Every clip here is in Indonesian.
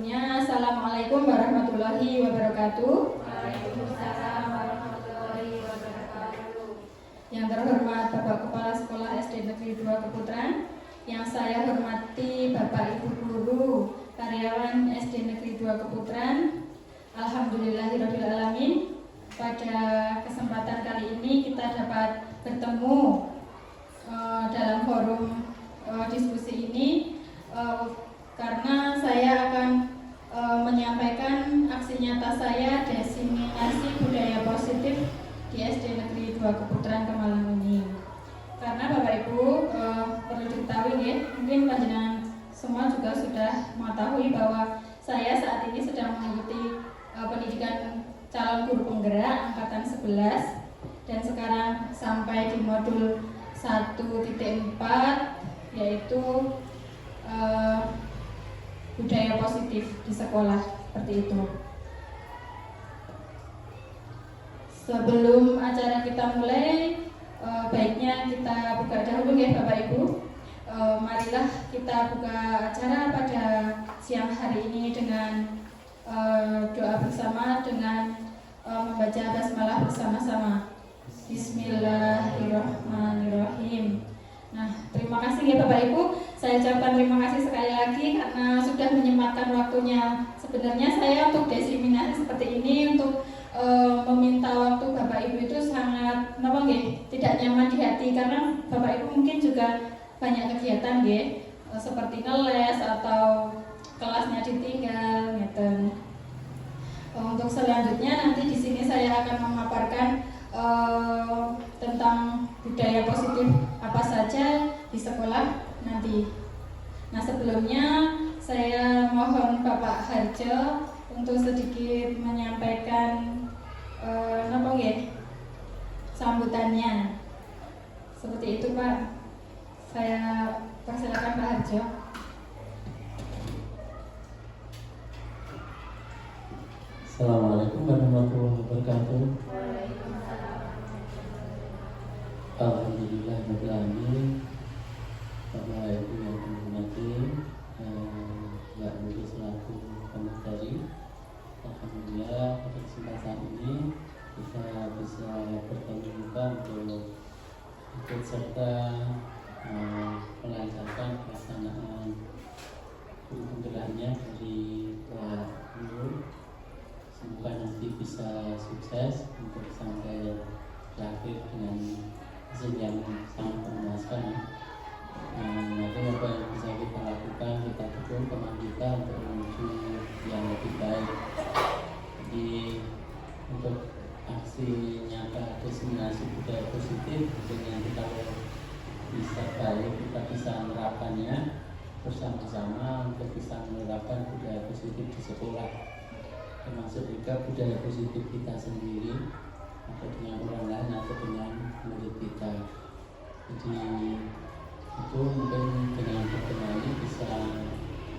sebelumnya, Assalamualaikum warahmatullahi wabarakatuh. Waalaikumsalam warahmatullahi wabarakatuh. Yang terhormat Bapak Kepala Sekolah SD Negeri 2 Keputran, yang saya hormati Bapak Ibu Guru, karyawan SD Negeri 2 Keputran. Alhamdulillahirrahmanirrahim. Pada kesempatan kali ini kita dapat bertemu dalam forum diskusi ini karena saya akan menyampaikan aksi nyata saya diseminasi budaya positif di SD Negeri 2 Keputran Kemalang ini. Karena Bapak Ibu perlu diketahui ya, mungkin panjenengan semua juga sudah mengetahui bahwa saya saat ini sedang mengikuti pendidikan calon guru penggerak angkatan 11 dan sekarang sampai di modul 1.4 yaitu budaya positif di sekolah, seperti itu. Sebelum acara kita mulai, baiknya kita buka dahulu ya Bapak Ibu. Marilah kita buka acara pada siang hari ini dengan doa bersama, dengan membaca basmalah bersama-sama. Bismillahirrahmanirrahim. Nah, terima kasih ya Bapak Ibu. Saya ucapkan terima kasih sekali lagi karena sudah menyempatkan waktunya. Sebenarnya saya untuk diseminasi seperti ini, untuk meminta waktu Bapak Ibu itu sangat tidak nyaman di hati, karena Bapak Ibu mungkin juga banyak kegiatan seperti ngeles atau kelasnya ditinggal gitu. Untuk selanjutnya nanti di sini saya akan memaparkan tentang budaya positif apa saja di sekolah nanti. Nah, sebelumnya saya mohon Bapak Harjo untuk sedikit menyampaikan sambutannya. Seperti itu Pak. Saya persilakan Pak Harjo. Assalamualaikum warahmatullahi wabarakatuh. Alhamdulillahirrahmanirrahim. Bapak Ibu yang dihormati, Mbak Nuri selaku pemateri, alhamdulillah pada kesempatan ini kita bisa bertemu untuk ikut serta melancarkan pelaksanaan guru penggeraknya dari Pak Nur. Semoga nanti bisa sukses untuk sampai akhir dengan hasil yang sangat memuaskan. Nanti apa yang bisa kita lakukan, kita dukung teman kita untuk menuju yang lebih baik. Jadi untuk aksi nyata diseminasi budaya positif, tentunya kita bisa baik, kita bisa menerapkannya bersama-sama untuk bisa menerapkan budaya positif di sekolah, termasuk juga budaya positif kita sendiri atau dengan orang lain atau dengan murid kita. Jadi itu mungkin dengan pertemuan ini bisa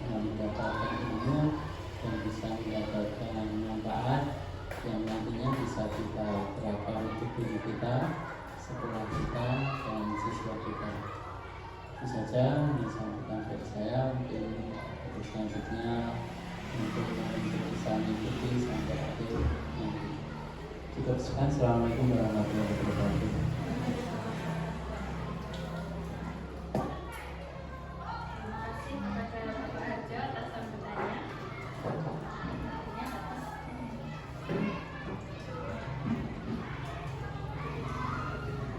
mendapatkan ilmu dan bisa mendapatkan manfaat yang nantinya bisa kita terapkan untuk diri kita, sekolah kita, dan siswa kita. Itu saja yang disampaikan dari saya. Mungkin untuk selanjutnya untuk bisa mengikuti sampai akhir nanti. Cukup sekian. Assalamualaikum warahmatullahi wabarakatuh.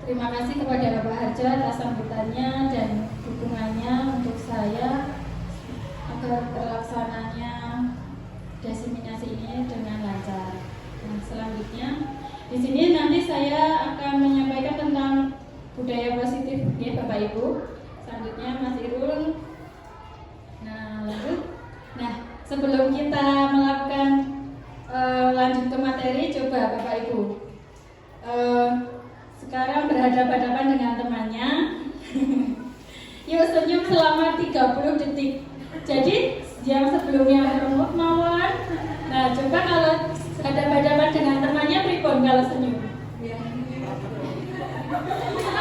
Terima kasih kepada Bapak Harjo atas sambutannya dan dukungannya untuk saya agar terlaksananya diseminasi ini dengan lancar. Nah, selanjutnya di sini nanti saya akan menyampaikan tentang budaya positif ya Bapak Ibu. Selanjutnya Mas Irul. Nah, sebelum kita melakukan lanjut ke materi, coba Bapak Ibu sekarang berhadapan-hadapan dengan temannya. Yuk senyum selama 30 detik. Jadi yang sebelumnya remuk mawar. Nah, coba kalau hadap-hadapan dengan temannya pripun kalau senyum.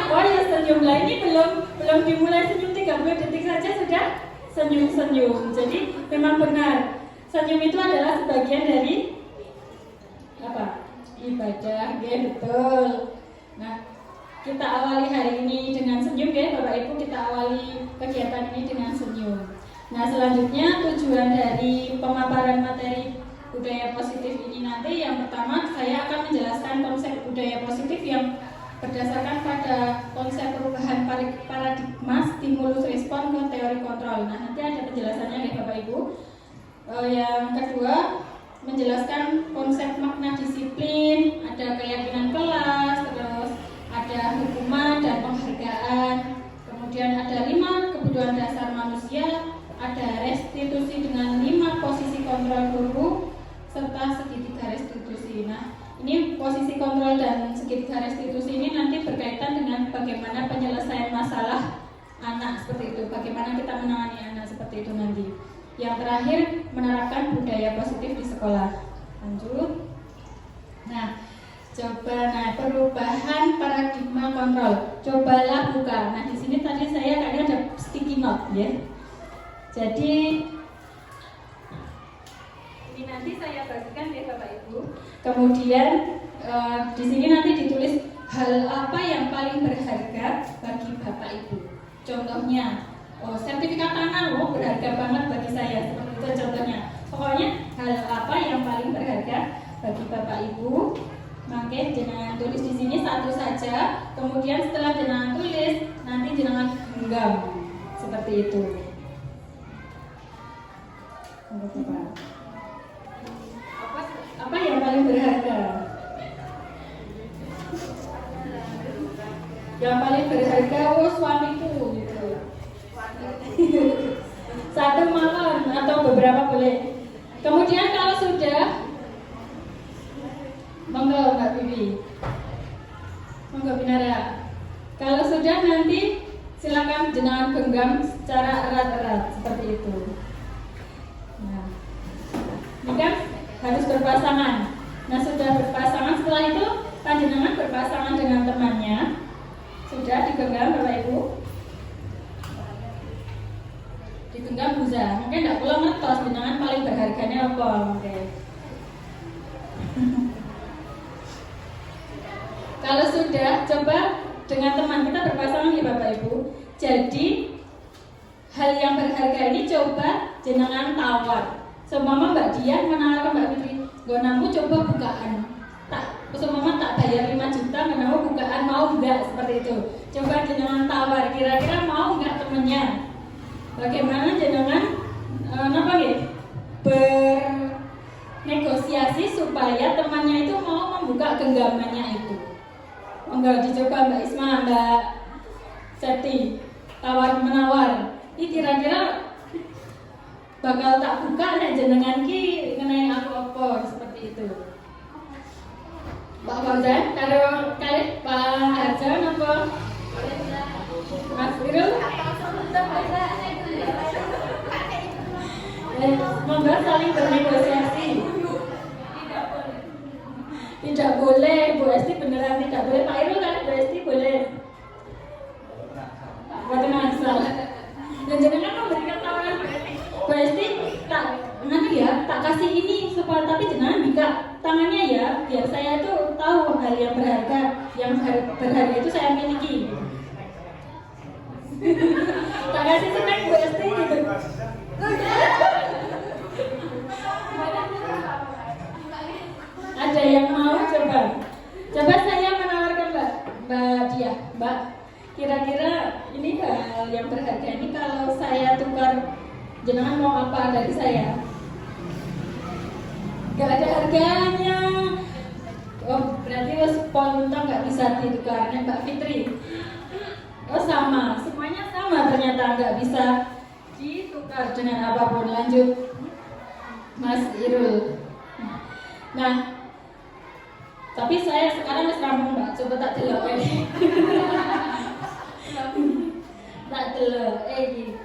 Oh ya, senyum lah, ini belum dimulai senyum 30 detik saja sudah senyum-senyum. Jadi memang benar senyum itu adalah sebagian dari apa? Ibadah, ya betul. Nah, kita awali hari ini dengan senyum ya Bapak Ibu, kita awali kegiatan ini dengan senyum. Nah, selanjutnya tujuan dari pemaparan materi budaya positif ini nanti yang pertama saya akan menjelaskan konsep budaya positif yang berdasarkan pada konsep perubahan paradigma stimulus respon ke teori kontrol. Nah, nanti ada penjelasannya ya Bapak Ibu. Yang kedua, menjelaskan konsep makna disiplin, ada keyakinan kelas, terus ada hukuman dan penghargaan. Kemudian ada 5 kebutuhan dasar manusia, ada restitusi dengan 5 posisi kontrol guru, serta segitiga restitusi. Nah, ini posisi kontrol dan segitiga restitusi ini nanti berkaitan dengan bagaimana penyelesaian masalah anak seperti itu, bagaimana kita menangani anak seperti itu nanti. Yang terakhir, menerapkan budaya positif di sekolah. Lanjut. Nah, perubahan paradigma kontrol. Cobalah buka. Nah, di sini tadi saya kayaknya ada sticky note ya. Jadi ini nanti saya bagikan ya Bapak Ibu. Kemudian di sini nanti ditulis hal apa yang paling berharga bagi Bapak Ibu. Contohnya, sertifikat tanah berharga banget bagi saya. Seperti itu contohnya. Pokoknya hal apa yang paling berharga bagi Bapak Ibu. Maka jenengan tulis di sini satu saja. Kemudian setelah jenengan tulis, nanti jenengan genggam seperti itu. Apa yang paling berharga? Yang paling berharga, suamiku gitu. Satu malam atau beberapa boleh. Kemudian kalau sudah, monggo Mbak Bibi, monggo Binara. Kalau sudah nanti silakan jenengan genggam secara erat-erat seperti itu. Nah, ini kan harus berpasangan. Nah, sudah berpasangan, setelah itu panjenengan berpasangan dengan temannya. Sudah digenggam Bapak Ibu. Digenggam buza. Mungkin tidak pulang ngetos jenengan paling berharganya apa mungkin. Kalau sudah, coba dengan teman kita berpasangan ya Bapak Ibu. Jadi hal yang berharga ini coba jenengan tawar. Seumpama Mbak Dian menawarkan Mbak Fitri, gonamu coba bukaan. Seumpama tak bayar 5 juta, gonamu bukaan, mau enggak? Seperti itu. Coba jenengan tawar, kira-kira mau enggak temennya? Bagaimana jenengan bernegosiasi supaya temannya itu mau membuka genggamannya itu. Enggak dicoba Mbak Isma, Mbak Seti, tawar-menawar. Ini kira-kira bakal tak buka nek jenengan ki ngenai aku apa seperti itu. Pak Fauzan, karo kalih Pak Harjo napa? Mas Irul? Monggo saling bernegosiasi. Tidak boleh, Bu Esti beneran tidak boleh. Pak Irul kan Bu Esti boleh. Buat asal. Dan jenengan memberikan tawaran Bu Esti tak nanti ya, tak kasih ini supaya tapi jenengan buka tangannya ya, biar saya tuh tahu hal yang berharga, berharga itu saya miliki. Tak kasih snack Bu Esti gitu. Ada yang mau coba? Coba saya menawarkan Mbak Dia, Mbak. Kira-kira ini hal yang berharga ini kalau saya tukar, jenengan mau apa dari saya? Gak ada harganya. Oh, berarti spontan gak bisa ditukarnya Mbak Fitri. Oh sama, semuanya sama ternyata gak bisa ditukar dengan apapun. Lanjut Mas Irul. Nah, tapi saya sekarang wis rampung Mbak, coba tak delok ini. Tak delok iki.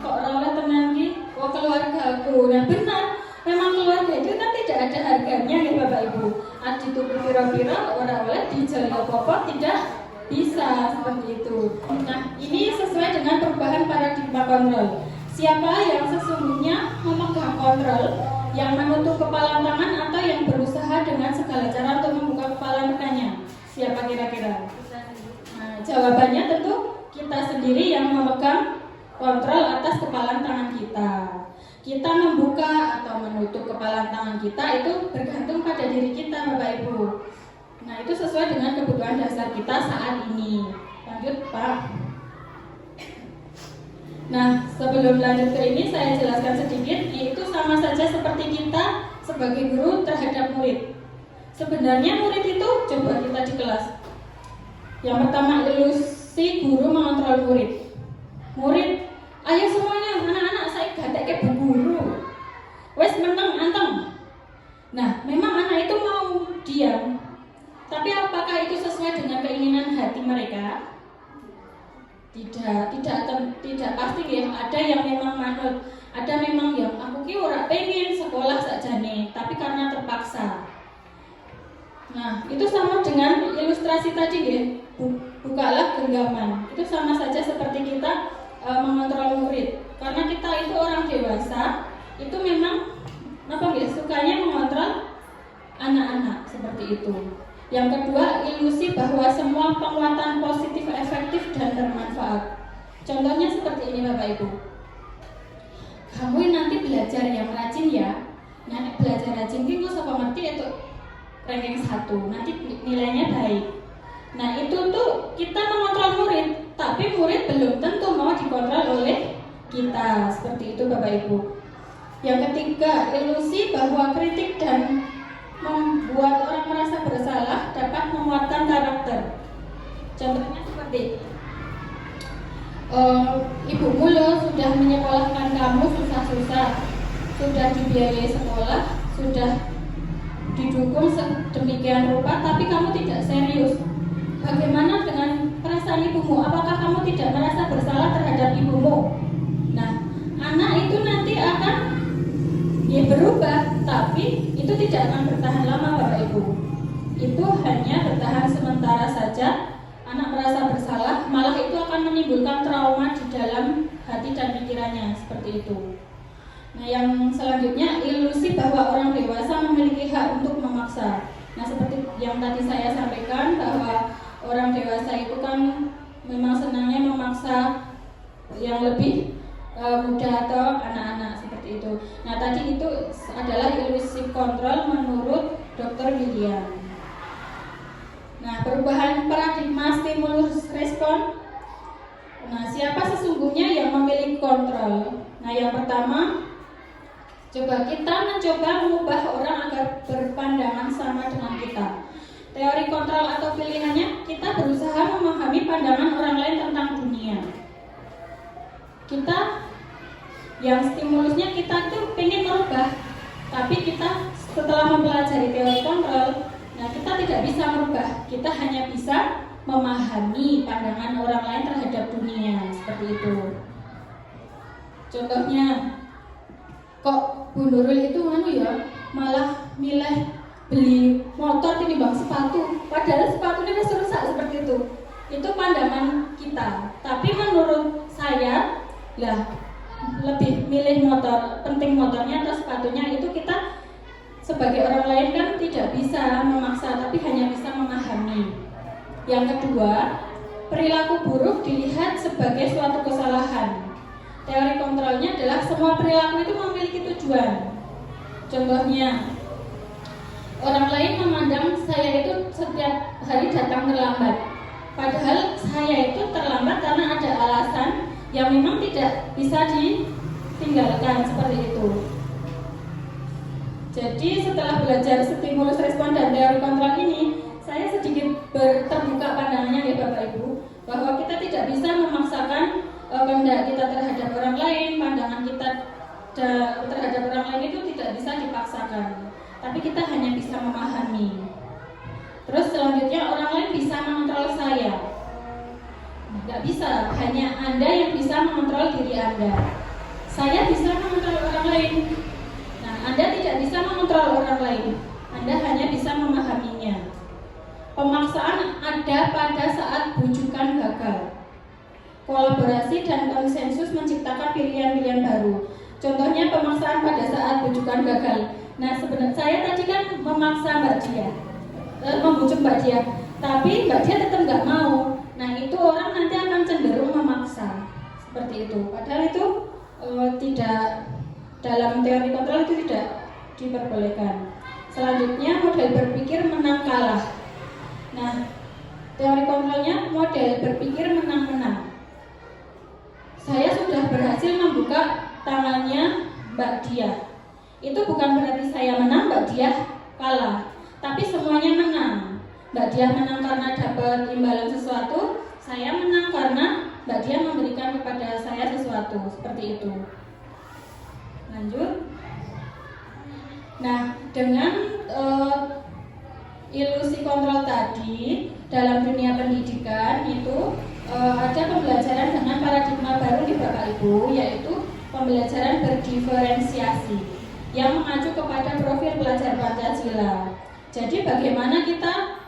Kok ora oleh tenan iki? Kok keluargaku. Nah, benar. Memang keluarga itu kan tidak ada harganya ya Bapak Ibu. Adi tuku pira-pira ora oleh dijali apa-apa tidak bisa seperti itu. Nah, ini sesuai dengan perubahan paradigma kontrol. Siapa yang sesungguhnya memegang kontrol, yang menutup kepala tangan atau yang berusaha dengan segala cara untuk membuka kepala rekannya? Siapa kira-kira? Nah, jawabannya tentu kita sendiri yang memegang kontrol atas kepala tangan kita. Kita membuka atau menutup kepala tangan kita itu bergantung pada diri kita, Bapak Ibu. Nah, itu sesuai dengan kebutuhan dasar kita saat ini. Lanjut, Pak. Nah, sebelum lanjut ke ini saya jelaskan sedikit, yaitu sama saja seperti kita sebagai guru terhadap murid. Sebenarnya murid itu, coba kita di kelas. Yang pertama, ilusi guru mengontrol murid. Murid, ayo semuanya, anak-anak saya gadek ke bu guru. Wes meneng anteng. Nah, memang anak itu mau diam. Tapi apakah itu sesuai dengan keinginan hati mereka? Tidak pasti ya. Ada yang memang manut, ada memang yang aku ki ora pengen sekolah sakjane, tapi karena terpaksa. Nah, itu sama dengan ilustrasi tadi ya. Bukalah genggaman. Itu sama saja seperti kita mengontrol murid. Karena kita itu orang dewasa, itu memang sukanya mengontrol anak-anak seperti itu. Yang kedua, ilusi bahwa semua penguatan positif efektif dan bermanfaat. Contohnya seperti ini Bapak Ibu. Kamu nanti belajar yang rajin ya. Nanti belajar rajin itu sapa ngerti itu ranking 1. Nanti nilainya baik. Nah, itu tuh kita mengontrol murid, tapi murid belum tentu mau dikontrol oleh kita. Seperti itu Bapak Ibu. Yang ketiga, ilusi bahwa kritik dan membuat orang merasa bersalah dapat menguatkan karakter. Contohnya seperti ibumu loh sudah menyekolahkan kamu susah-susah, sudah dibiayai sekolah, sudah didukung sedemikian rupa, tapi kamu tidak serius. Bagaimana dengan perasaan ibumu? Apakah kamu tidak merasa bersalah terhadap ibumu? Nah, anak itu nanti akan berubah, tapi itu tidak akan bertahan lama Bapak Ibu. Itu hanya bertahan sementara saja. Anak merasa bersalah, malah itu akan menimbulkan trauma di dalam hati dan pikirannya, seperti itu. Nah, yang selanjutnya, ilusi bahwa orang dewasa memiliki hak untuk memaksa. Nah, seperti yang tadi saya sampaikan, bahwa orang dewasa itu kan memang senangnya memaksa yang lebih muda atau anak-anak seperti itu. Nah, tadi itu adalah ilusi kontrol menurut Dr. William. Nah, perubahan paradigma stimulus respon. Nah, siapa sesungguhnya yang memiliki kontrol? Nah, yang pertama, coba kita mencoba mengubah orang agar berpandangan sama dengan kita. Teori kontrol atau pilihannya, kita berusaha memahami pandangan orang lain tentang dunia. Kita yang stimulusnya kita itu pengen merubah, tapi kita setelah mempelajari teori kontrol, nah kita tidak bisa merubah, kita hanya bisa memahami pandangan orang lain terhadap dunia, seperti itu. Contohnya, kok Bu Nurul itu malah milih beli motor tinimbang sepatu, padahal sepatunya udah rusak seperti itu. Itu pandangan kita, tapi menurut saya lebih milih motor, penting motornya atau sepatunya. Itu kita sebagai orang lain kan tidak bisa memaksa, tapi hanya bisa memahami. Yang kedua, perilaku buruk dilihat sebagai suatu kesalahan. Teori kontrolnya adalah semua perilaku itu memiliki tujuan. Contohnya, orang lain memandang saya itu setiap hari datang terlambat, padahal saya itu terlambat karena ada alasan yang memang tidak bisa ditinggalkan, seperti itu. Jadi setelah belajar stimulus respon dan teori kontrol ini, saya sedikit terbuka pandangannya ya Bapak Ibu, bahwa kita tidak bisa memaksakan kehendak kita terhadap orang lain, pandangan kita terhadap orang lain itu tidak bisa dipaksakan, tapi kita hanya bisa memahami. Terus selanjutnya, orang lain bisa mengontrol saya. Nggak bisa, hanya Anda yang bisa mengontrol diri Anda. Saya bisa mengontrol orang lain. Nah, Anda tidak bisa mengontrol orang lain. Anda hanya bisa memahaminya. Pemaksaan ada pada saat bujukan gagal. kolaborasi dan konsensus menciptakan pilihan-pilihan baru. Contohnya pemaksaan pada saat bujukan gagal. Nah, sebenarnya saya tadi kan memaksa Mbak Dia, membujuk Mbak Dia, tapi Mbak Dia tetap nggak mau. Nah, itu orang nanti akan cenderung memaksa seperti itu. Padahal itu tidak, dalam teori kontrol itu tidak diperbolehkan. Selanjutnya model berpikir menang kalah. Nah, teori kontrolnya model berpikir menang-menang. Saya sudah berhasil membuka tangannya Mbak Dia. Itu bukan berarti saya menang, Mbak Dia kalah, tapi semuanya menang. Mbak Dia menang karena dapat imbalan sesuatu, saya menang karena Mbak Dia memberikan kepada saya sesuatu, seperti itu. Lanjut. Nah, dengan ilusi kontrol tadi dalam dunia pendidikan itu ada pembelajaran dengan paradigma baru di Bapak Ibu, yaitu pembelajaran berdiferensiasi yang mengacu kepada profil pelajar Pancasila. Jadi bagaimana kita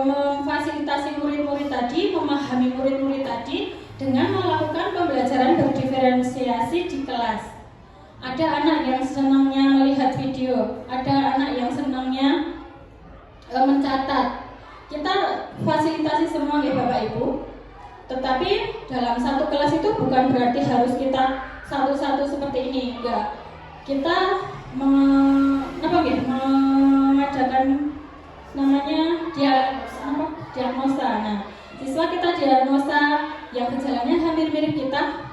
memfasilitasi murid-murid tadi, memahami murid-murid tadi dengan melakukan pembelajaran berdiferensiasi di kelas. Ada anak yang senangnya melihat video, ada anak yang senangnya mencatat. Kita fasilitasi semua ya Bapak Ibu. Tetapi dalam satu kelas itu bukan berarti harus kita satu-satu seperti ini, enggak. Kita mengadakan namanya diagnosa. Nah, siswa kita diagnosa yang gejalanya hampir mirip kita,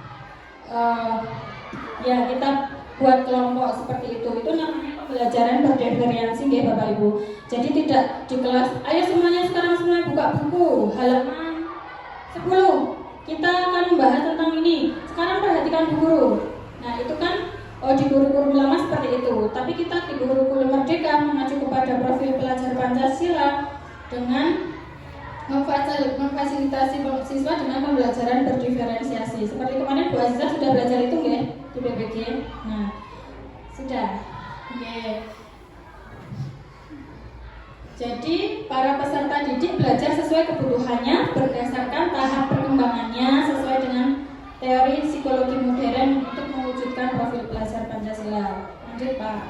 ya kita buat kelompok seperti itu. Itu namanya pembelajaran berdiferensiasi ya Bapak Ibu. Jadi tidak di kelas, ayo semuanya sekarang semua buka buku halaman 10. Kita akan membahas tentang ini. Sekarang perhatikan Bu Guru. Nah, itu kan di kurikulum lama seperti itu. Tapi kita di kurikulum Merdeka mengacu kepada profil pelajar Pancasila dengan memfasilitasi siswa dengan pembelajaran berdiferensiasi. Seperti kemarin Bu Aziza sudah belajar itu nggih di PBG. Nah, sudah. Oke. Jadi para peserta didik belajar sesuai kebutuhannya berdasarkan tahap perkembangannya sesuai dengan teori psikologi modern untuk mewujudkan profil pelajar Pancasila. Lanjut Pak.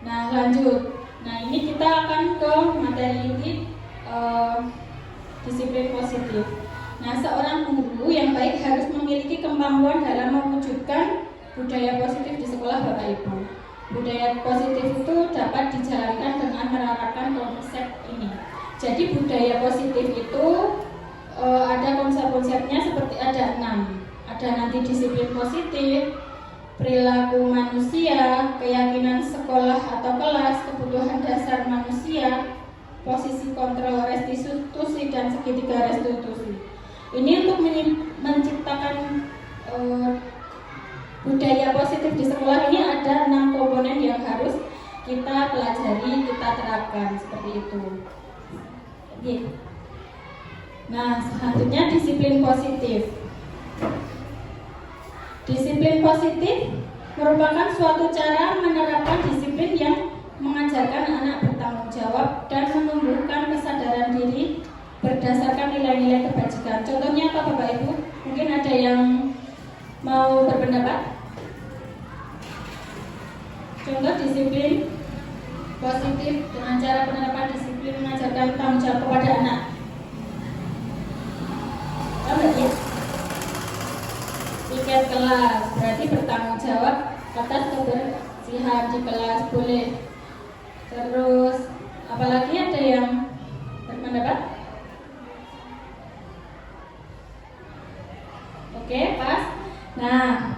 Nah lanjut. Nah ini kita akan ke materi inti disiplin positif. Nah seorang guru yang baik harus memiliki kemampuan dalam mewujudkan budaya positif di sekolah Bapak Ibu. Budaya positif itu dapat dijalankan dengan menerapkan konsep ini. Jadi budaya positif itu ada konsep-konsepnya seperti ada 6. Ada nanti disiplin positif, perilaku manusia, keyakinan sekolah atau kelas, kebutuhan dasar manusia, posisi kontrol restitusi dan segitiga restitusi. Ini untuk menciptakan budaya positif di sekolah ini ada 6 komponen yang harus kita pelajari, kita terapkan seperti itu. Oke. Nah, selanjutnya disiplin positif. Disiplin positif merupakan suatu cara menerapkan disiplin yang mengajarkan anak bertanggung jawab dan menumbuhkan kesadaran diri berdasarkan nilai-nilai kebajikan. Contohnya apa Bapak Ibu? Mungkin ada yang mau berpendapat? Contoh disiplin positif dengan cara penerapan disiplin mengajarkan tanggung jawab kepada anak. Ya? Tiket kelas berarti bertanggung jawab atas kebersihan di kelas, boleh. Terus apalagi ada yang berpendapat? Oke, pas. Nah,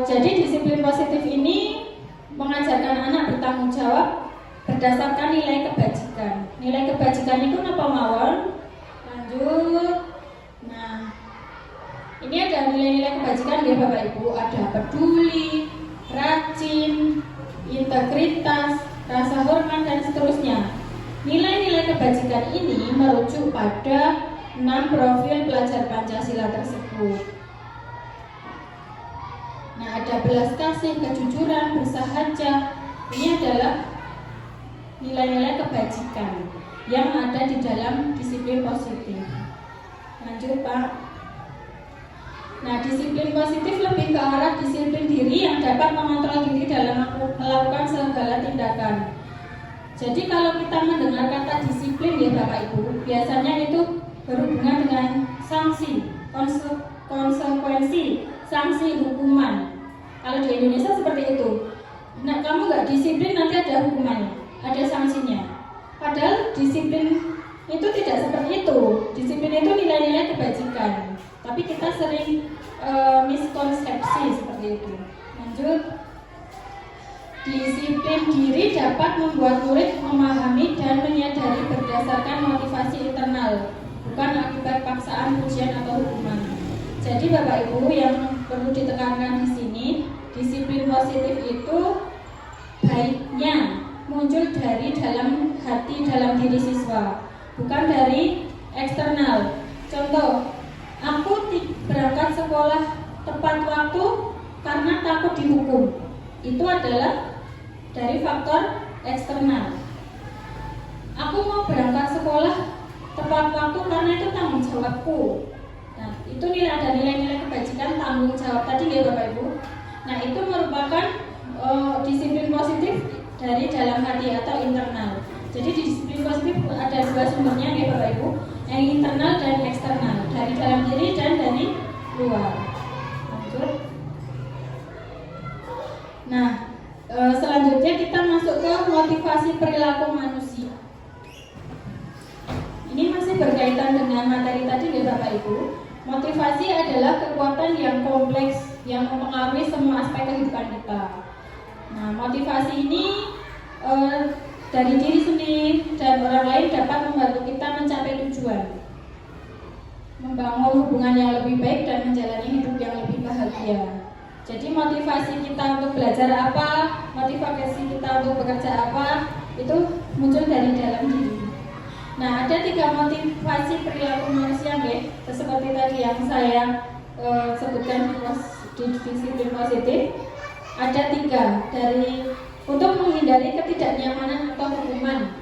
jadi disiplin positif ini mengajarkan anak bertanggung jawab berdasarkan nilai kebajikan. Nilai kebajikan itu apa mawon? Lanjut. Nah, ini ada nilai-nilai kebajikan ya Bapak Ibu. Ada peduli, rajin, integritas, rasa hormat dan seterusnya. Nilai-nilai kebajikan ini merujuk pada 6 profil pelajar Pancasila tersebut. Nah, ada belas kasih, kejujuran, bersahaja. Ini adalah nilai-nilai kebajikan yang ada di dalam disiplin positif. Lanjut Pak. Nah, disiplin positif lebih ke arah disiplin diri yang dapat mengontrol diri dalam melakukan segala tindakan. Jadi kalau kita mendengar kata disiplin ya Bapak Ibu, biasanya itu berhubungan dengan sanksi, konsekuensi, sanksi hukuman. Kalau di Indonesia seperti itu. Nah, kamu nggak disiplin nanti ada hukumannya, ada sanksinya. Padahal disiplin itu tidak seperti itu. Disiplin itu nilai-nilai kebajikan. Tapi kita sering miskonsepsi seperti itu. Lanjut. Disiplin diri dapat membuat murid memahami dan menyadari berdasarkan motivasi internal, bukan akibat paksaan, ujian atau hukuman. Jadi Bapak Ibu yang perlu ditekankan di sini, disiplin positif itu baiknya muncul dari dalam hati, dalam diri siswa, bukan dari eksternal. Contoh, aku berangkat sekolah tepat waktu karena takut dihukum. Itu adalah dari faktor eksternal. Aku mau berangkat sekolah tepat waktu karena itu tanggung jawabku. Nah, itu ada nilai-nilai kebajikan, tanggung jawab tadi ya Bapak Ibu. Nah, itu merupakan disiplin positif dari dalam hati atau internal. Jadi disiplin positif ada dua sumbernya ya Bapak Ibu, yang internal dan eksternal, dari dalam diri dan dari luar. Lanjut. Nah, selanjutnya kita masuk ke motivasi perilaku manusia. Ini masih berkaitan dengan materi tadi ya Bapak Ibu. Motivasi adalah kekuatan yang kompleks yang mempengaruhi semua aspek kehidupan kita. Nah, motivasi ini dari diri sendiri dan orang lain dapat membantu kita mencapai tujuan, membangun hubungan yang lebih baik dan menjalani hidup yang lebih bahagia. Jadi motivasi kita untuk belajar apa, motivasi kita untuk bekerja apa, itu muncul dari dalam diri. Nah, ada 3 motivasi perilaku manusia, seperti tadi yang saya sebutkan di disiplin positif. Ada 3 dari untuk menghindari ketidaknyamanan atau hukuman.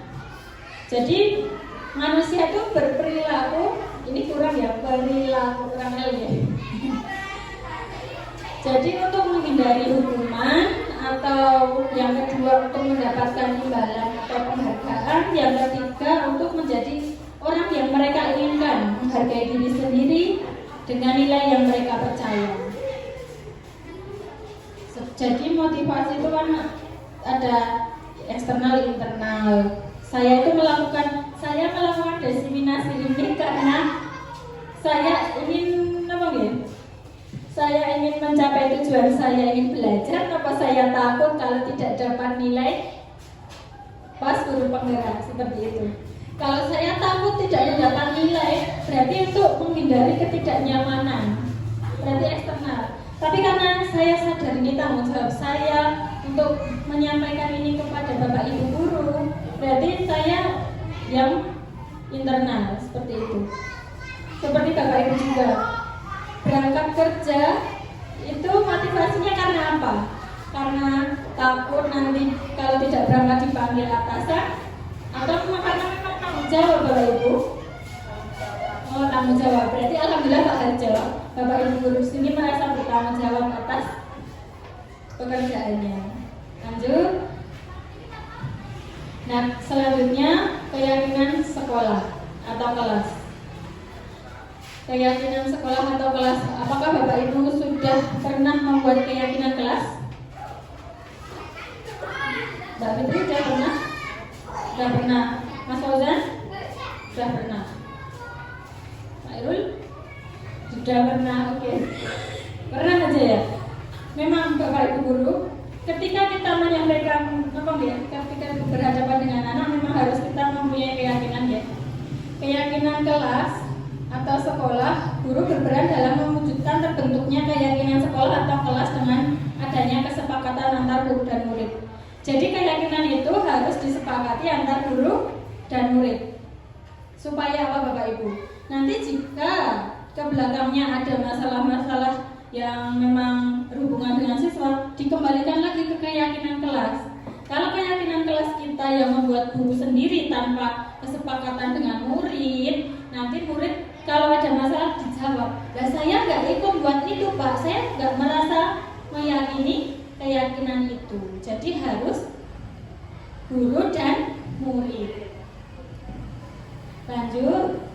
Jadi manusia itu berperilaku, ini kurang ya, perilaku kurang lagi. Jadi untuk menghindari hukuman, atau yang kedua untuk mendapatkan imbalan atau penghargaan, yang ketiga untuk menjadi orang yang mereka inginkan, menghargai diri sendiri dengan nilai yang mereka percaya. Jadi motivasi itu kan ada eksternal, internal. Saya melakukan diseminasi ini karena saya ingin saya ingin mencapai tujuan, saya ingin belajar, apa saya takut kalau tidak dapat nilai pas guru penggerak, seperti itu. Kalau saya takut tidak mendapat nilai, berarti untuk menghindari ketidaknyamanan, berarti eksternal. Tapi karena saya sadar ini tanggung jawab saya untuk menyampaikan ini kepada Bapak Ibu guru, berarti saya yang internal, seperti itu. Seperti Bapak Ibu juga berangkat kerja itu motivasinya karena apa? Karena takut nanti kalau tidak berangkat dipanggil atasan, atau karena memang tanggung jawab Bapak Ibu? Oh, tanggung jawab. Berarti alhamdulillah Pak Harjo, Bapak Ibu guru sini merasa bertanggung jawab atas pekerjaannya. Lanjut. Nah, selanjutnya keyakinan sekolah atau kelas. Keyakinan sekolah atau kelas. Apakah Bapak Ibu sudah pernah membuat keyakinan kelas? Mbak Fitri sudah pernah? Sudah pernah. Mas Fauzan? Sudah pernah. Pak Irul? Sudah pernah, oke. Pernah aja ya? Memang Bapak Ibu guru, ketika kita menyampaikan ketika berhadapan dengan anak, memang harus kita mempunyai keyakinan ya. Keyakinan kelas atau sekolah, guru berperan dalam mewujudkan terbentuknya keyakinan sekolah atau kelas dengan adanya kesepakatan antar guru dan murid. Jadi keyakinan itu harus disepakati antar guru dan murid. Supaya apa Bapak Ibu? Nanti jika ke belakangnya ada masalah-masalah yang memang berhubungan dengan siswa, dikembalikan lagi ke keyakinan kelas. Kalau keyakinan kelas kita yang membuat guru sendiri tanpa kesepakatan dengan murid, nanti murid kalau ada masalah dijawab. Nah, saya nggak ikut buat itu Pak, saya nggak merasa meyakini keyakinan itu. Jadi harus guru dan murid. Lanjut,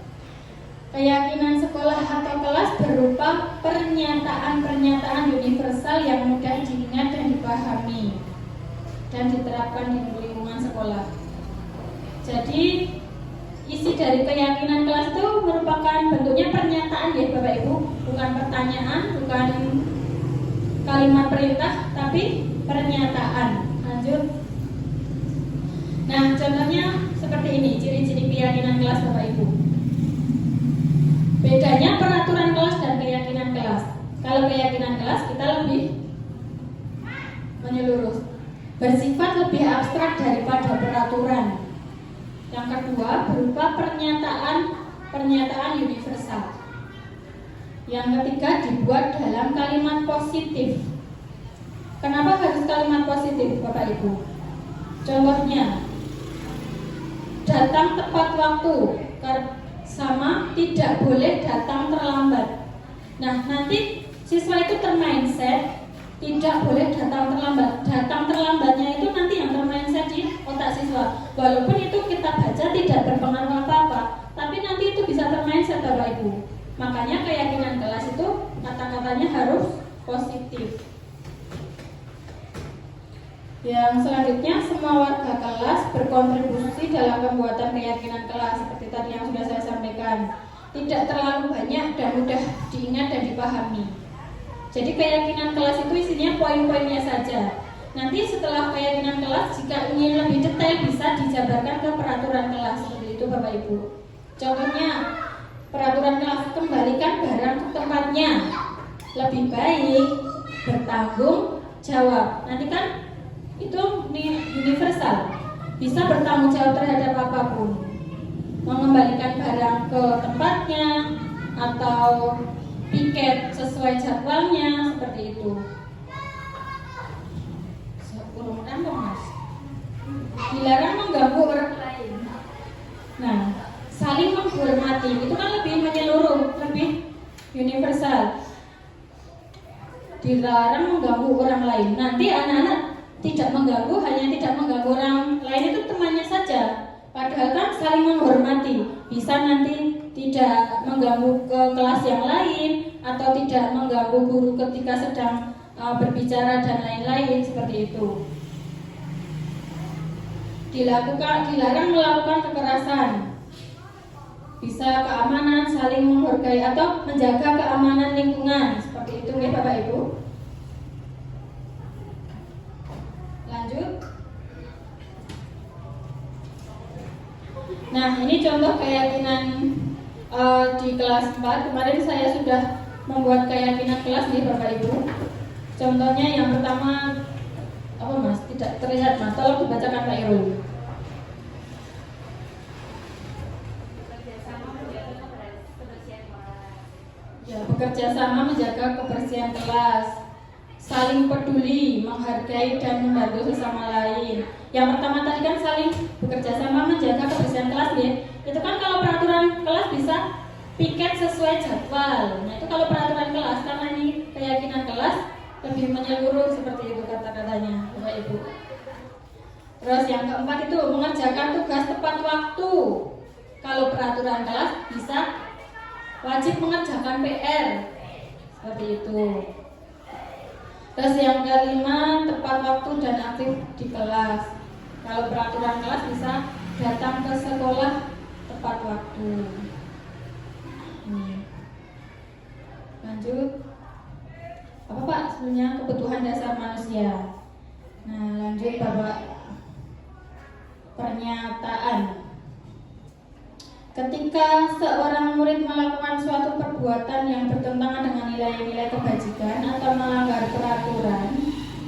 keyakinan sekolah atau kelas berupa pernyataan-pernyataan universal yang mudah diingat dan dipahami dan diterapkan di lingkungan sekolah. Jadi isi dari keyakinan kelas itu merupakan bentuknya pernyataan ya Bapak Ibu, bukan pertanyaan, bukan kalimat perintah, tapi pernyataan. Lanjut. Nah, contohnya seperti ini, ciri-ciri keyakinan kelas Bapak Ibu. Bedanya peraturan kelas dan keyakinan kelas. Kalau keyakinan kelas kita lebih menyeluruh, bersifat lebih abstrak daripada peraturan. Yang kedua berupa pernyataan universal. Yang ketiga dibuat dalam kalimat positif. Kenapa harus kalimat positif Bapak Ibu? Contohnya, datang tepat waktu sama tidak boleh datang terlambat. Nah, nanti siswa itu termindset tidak boleh datang terlambat. Datang terlambatnya itu nanti yang termindset di otak siswa. Walaupun itu kita baca tidak berpengaruh apa-apa, tapi nanti itu bisa termindset Bapak Ibu. Makanya keyakinan kelas itu kata-katanya harus positif. Yang selanjutnya, semua warga kelas berkontribusi dalam pembuatan keyakinan kelas seperti tadi yang sudah saya sampaikan. Tidak terlalu banyak dan mudah diingat dan dipahami. Jadi keyakinan kelas itu isinya poin-poinnya saja. Nanti setelah keyakinan kelas, jika ingin lebih detail bisa dijabarkan ke peraturan kelas seperti itu Bapak Ibu. Contohnya, peraturan kelas, kembalikan barang ke tempatnya. Lebih baik bertanggung jawab. Nanti kan itu universal, bisa bertanggung jawab terhadap apapun. Mengembalikan barang ke tempatnya atau piket sesuai jadwalnya, seperti itu. Mas. Dilarang mengganggu orang lain. Nah, saling menghormati itu kan lebih menyeluruh, lebih universal. Dilarang mengganggu orang lain. Nanti anak-anak tidak mengganggu, hanya tidak mengganggu orang lain itu temannya saja. Padahal kan saling menghormati, bisa nanti tidak mengganggu ke kelas yang lain atau tidak mengganggu guru ketika sedang berbicara dan lain-lain seperti itu. Dilarang melakukan kekerasan, bisa keamanan, saling menghargai atau menjaga keamanan lingkungan seperti itu ya Bapak Ibu. Lanjut. Nah, ini contoh keyakinan di kelas 4. Kemarin saya sudah membuat keyakinan kelas nih Bapak Ibu. Contohnya yang pertama apa Mas? Tidak terlihat Mas, tolong dibacakan Pak Irul. Ya, bekerja sama menjaga kebersihan kelas, saling peduli, menghargai dan membantu sesama lain. Yang pertama tadi kan saling bekerja sama menjaga kebersihan kelas ya. Itu kan kalau peraturan kelas bisa piket sesuai jadwal. Nah, itu kalau peraturan kelas, karena ini keyakinan kelas lebih menyeluruh seperti itu kata-katanya Bapak Ibu. Terus yang keempat itu mengerjakan tugas tepat waktu. Kalau peraturan kelas bisa wajib mengerjakan PR seperti itu. Terus yang kelima tepat waktu dan aktif di kelas. Kalau peraturan kelas bisa datang ke sekolah tepat waktu. Lanjut. Apa Pak sebenarnya kebutuhan dasar manusia? Nah, lanjut Bapak. Pernyataan. Ketika seorang murid melakukan suatu perbuatan yang bertentangan dengan nilai-nilai kebajikan atau melanggar peraturan,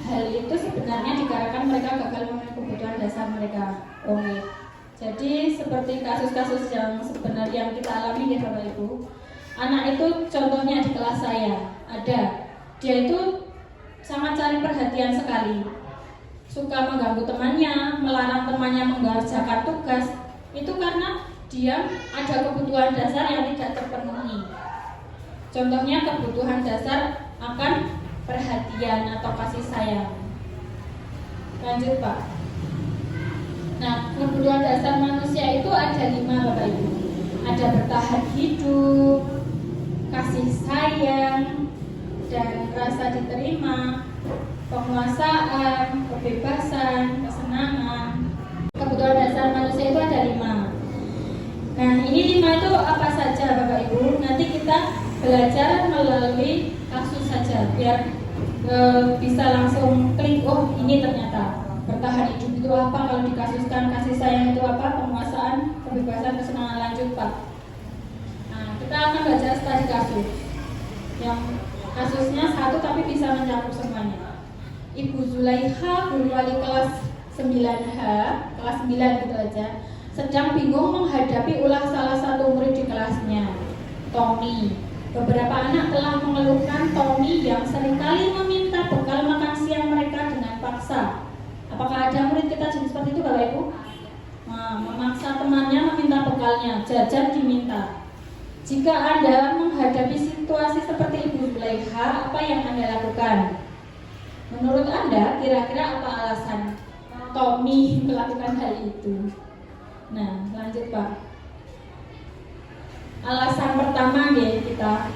hal itu sebenarnya dikarenakan mereka gagal memenuhi kebutuhan dasar mereka. Oke. Jadi seperti kasus-kasus yang sebenarnya yang kita alami ya Bapak Ibu. Anak itu contohnya di kelas saya ada. Dia itu sangat cari perhatian sekali. Suka mengganggu temannya, melarang temannya mengerjakan tugas. Itu karena dia ada kebutuhan dasar yang tidak terpenuhi. Contohnya kebutuhan dasar akan perhatian atau kasih sayang. Lanjut Pak. Nah, kebutuhan dasar manusia itu ada 5 Bapak Ibu. Ada bertahan hidup, kasih sayang, dan rasa diterima, penguasaan, kebebasan, kesenangan. Kebutuhan dasar manusia itu ada 5. Nah, ini 5 itu apa saja Bapak Ibu? Nanti kita belajar melalui kasus saja biar bisa langsung klik, oh ini ternyata bertahan hidup itu apa, kalau dikasuskan kasih sayang itu apa, penguasaan, kebebasan, kesenangan. Lanjut Pak. Nah, kita akan baca studi kasus yang kasusnya satu tapi bisa mencakup semuanya. Ibu Zulaikha, guru wali kelas 9H, kelas 9 gitu aja, sedang bingung menghadapi ulah salah satu murid di kelasnya, Tommy. Beberapa anak telah mengeluhkan Tommy yang seringkali meminta bekal makan siang mereka dengan paksa. Apakah ada murid kita jenis seperti itu Bapak Ibu? Nah, memaksa temannya meminta bekalnya, jajan diminta. Jika Anda menghadapi situasi seperti Ibu Zulaikha, apa yang Anda lakukan? Menurut Anda, kira-kira apa alasan Tommy melakukan hal itu? Nah, lanjut Pak. Alasan pertama ya kita,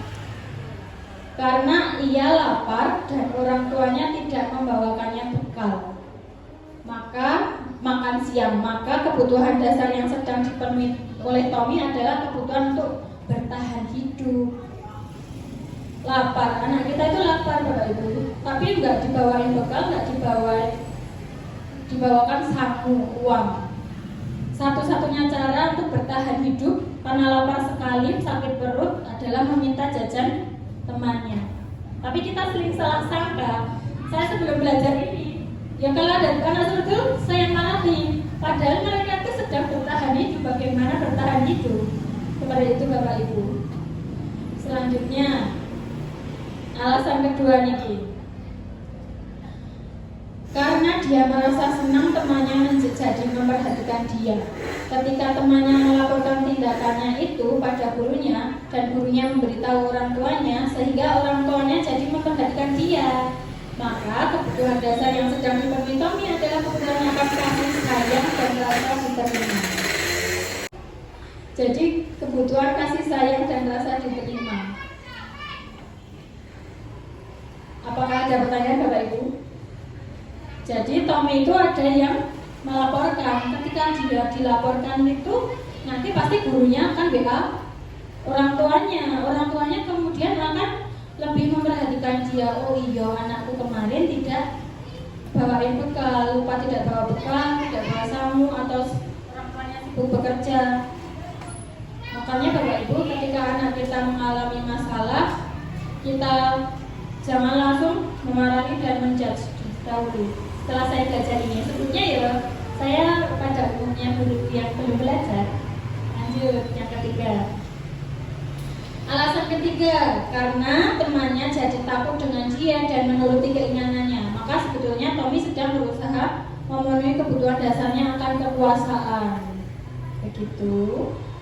karena ia lapar dan orang tuanya tidak membawakannya bekal, maka makan siang. Maka kebutuhan dasar yang sedang dipenuhi oleh Tommy adalah kebutuhan untuk bertahan hidup. Lapar, anak kita itu lapar Bapak Ibu, tapi nggak dibawain bekal, nggak dibawakan saku uang. Satu-satunya cara untuk bertahan hidup karena lapar sekali, sakit perut adalah meminta jajan temannya. Tapi kita sering salah sangka. Saya sebelum belajar ini, ya kalau ada anak surga, saya marahi. Padahal mereka itu sedang bertahan hidup. Bagaimana bertahan hidup? Seperti itu Bapak Ibu. Selanjutnya, alasan kedua nih. Karena dia merasa senang temannya menjadi memperhatikan dia. Ketika temannya melaporkan tindakannya itu pada gurunya dan gurunya memberitahu orang tuanya, sehingga orang tuanya jadi memperhatikan dia. Maka kebutuhan dasar yang sedang dipenuhi Tommy adalah kebutuhan akan kasih sayang dan rasa diterima. Jadi kebutuhan kasih sayang dan rasa diterima. Apakah ada pertanyaan Bapak Ibu? Jadi Tommy itu ada yang melaporkan. Ketika dia dilaporkan itu, nanti pasti gurunya akan WA orang tuanya. Orang tuanya kemudian akan lebih memperhatikan dia. Oh iya, anakku kemarin tidak bawain bekal, lupa tidak bawa bekal, tidak bawa samu, atau orang tuanya sibuk bekerja. Makanya Bapak Ibu, ketika anak kita mengalami masalah, kita jangan langsung memarahi dan menjudge dahulu. Setelah saya belajar ini, sebetulnya ya saya pada umumnya guru yang belum belajar. Lanjut, yang ketiga. Alasan ketiga, karena temannya jadi takut dengan dia dan menuruti keinginannya. Maka sebetulnya Tommy sedang berusaha memenuhi kebutuhan dasarnya akan kekuasaan. Begitu,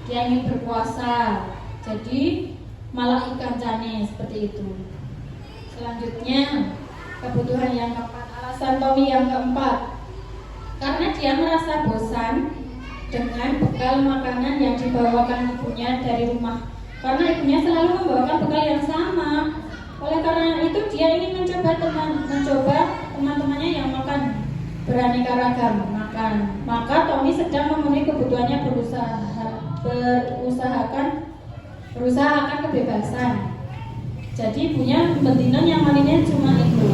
dia ingin berkuasa. Jadi malah ikan cane seperti itu. Selanjutnya, kebutuhan yang keempat. Alasan Tommy yang keempat, karena dia merasa bosan dengan bekal makanan yang dibawakan ibunya dari rumah. Karena ibunya selalu membawakan bekal yang sama. Oleh karena itu dia ingin mencoba teman-temannya yang makan beraneka ragam makan. Maka Tommy sedang memenuhi kebutuhannya berusahakan kebebasan. Jadi ibunya betina yang makannya cuma itu.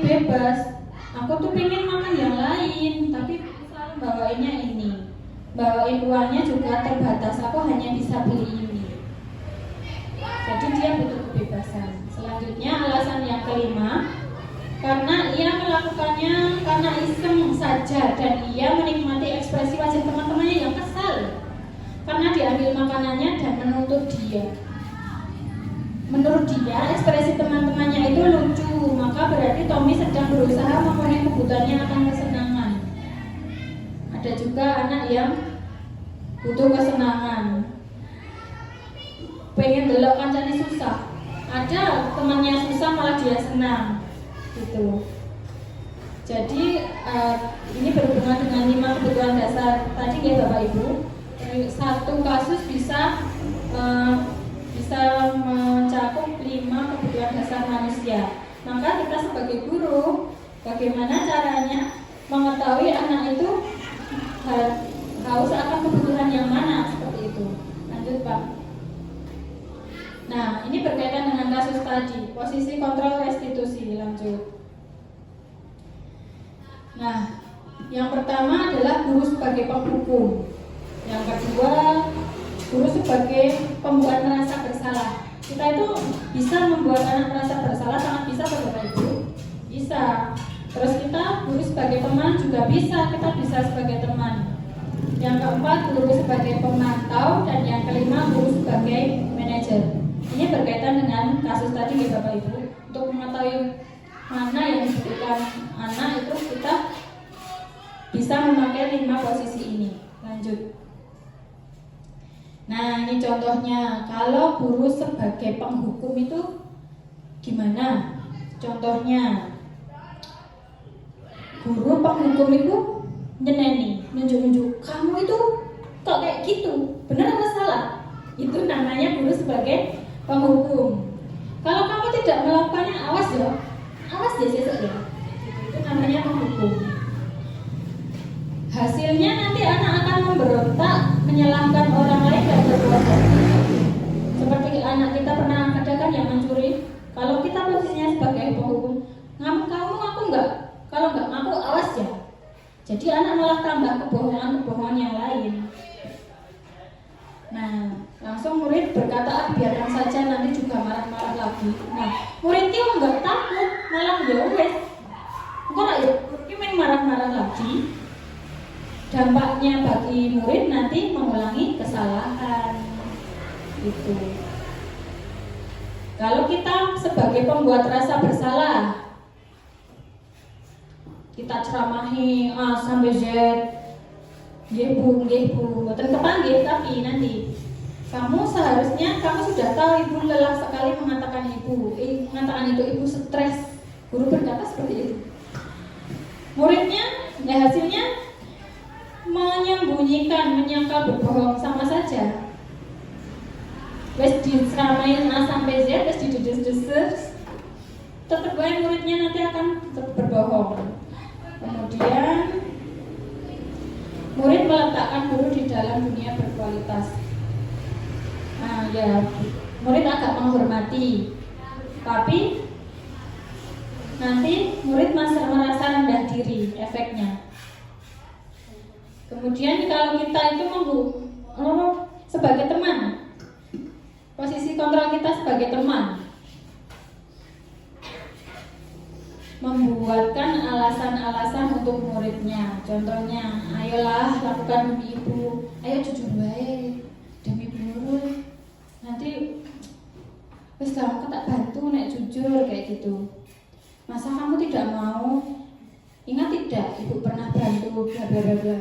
Bebas, aku tuh pengen makan yang lain, tapi selalu bawainnya ini. Bawain uangnya juga terbatas, aku hanya bisa beli ini. Jadi dia butuh kebebasan. Selanjutnya alasan yang kelima, karena ia melakukannya karena iseng saja dan ia menikmati ekspresi wajah teman-temannya yang kesal karena diambil makanannya dan menuntut dia. Menurut dia, ekspresi teman-temannya itu lucu, maka berarti Tommy sedang berusaha memenuhi kebutuhannya akan kesenangan. Ada juga anak yang butuh kesenangan, pengen delok kancane susah, ada temannya susah malah dia senang gitu. Jadi ini berhubungan dengan 5 kebutuhan dasar tadi ya Bapak Ibu. Satu kasus bisa mencakup 5 kebutuhan dasar manusia. Maka kita sebagai guru, bagaimana caranya mengetahui anak itu haus akan kebutuhan yang mana, seperti itu. Lanjut Pak. Nah, ini berkaitan dengan kasus tadi, posisi kontrol restitusi. Lanjut. Nah, yang pertama adalah guru sebagai penghukum. Yang kedua, guru sebagai pembuat merasa bersalah. Kita itu bisa membuat anak merasa bersalah, sangat bisa Bapak Ibu. Bisa. Terus kita guru sebagai teman juga bisa, kita bisa sebagai teman. Yang keempat, guru sebagai pemantau, dan yang kelima, guru sebagai manajer. Ini berkaitan dengan kasus tadi ya Bapak Ibu. Untuk mengetahui mana yang dibutuhkan anak itu kita bisa memakai 5 posisi ini. Lanjut. Nah, ini contohnya. Kalau guru sebagai penghukum itu gimana? Contohnya, guru penghukum itu nyeneni, nunjuk-nunjuk, kamu itu kok kayak gitu, benar atau salah? Itu namanya guru sebagai penghukum. Kalau kamu tidak melakukannya, awas ya sesek ya. Itu namanya penghukum. Hasilnya nanti anak akan memberontak, menyalahkan orang lain dan berbuat jahat. Seperti anak kita pernah ada kan yang mencuri. Kalau kita posisinya sebagai penghukum, kamu aku enggak. Kalau enggak ngaku, awas ya. Jadi anak malah tambah kebohongan yang lain. Nah, langsung murid berkata, biarkan saja, nanti juga marah-marah lagi. Nah, muridnya enggak takut, malah ya wes. Enggak ya, muridnya marah-marah lagi. Dampaknya bagi murid nanti mengulangi kesalahan. Gitu. Kalau kita sebagai pembuat rasa bersalah, kita ceramahi A sampai Z, nggih Bu, mboten kepanggih, tapi nanti kamu seharusnya sudah tahu ibu lelah sekali mengatakan mengatakan itu ibu stres. Guru berkata seperti itu. Muridnya, hasilnya menyembunyikan, menyangkal, berbohong, sama saja. Wes diceramain A sampai Z, wes didedes-dedes, tetap baik muridnya nanti akan berbohong. Kemudian murid meletakkan guru di dalam dunia berkualitas. Nah ya, murid agak menghormati, tapi nanti murid masih merasa rendah diri, efeknya. Kemudian kalau kita itu sebagai teman, posisi kontrol kita sebagai teman, membuatkan alasan-alasan untuk muridnya. Contohnya, ayolah lakukan demi ibu, ayo jujur baik demi ibu Nurul. Nanti wis kamu tak bantu nek jujur kayak gitu. Masa kamu tidak mau? Ingat tidak, ibu pernah bantu bla bla bla.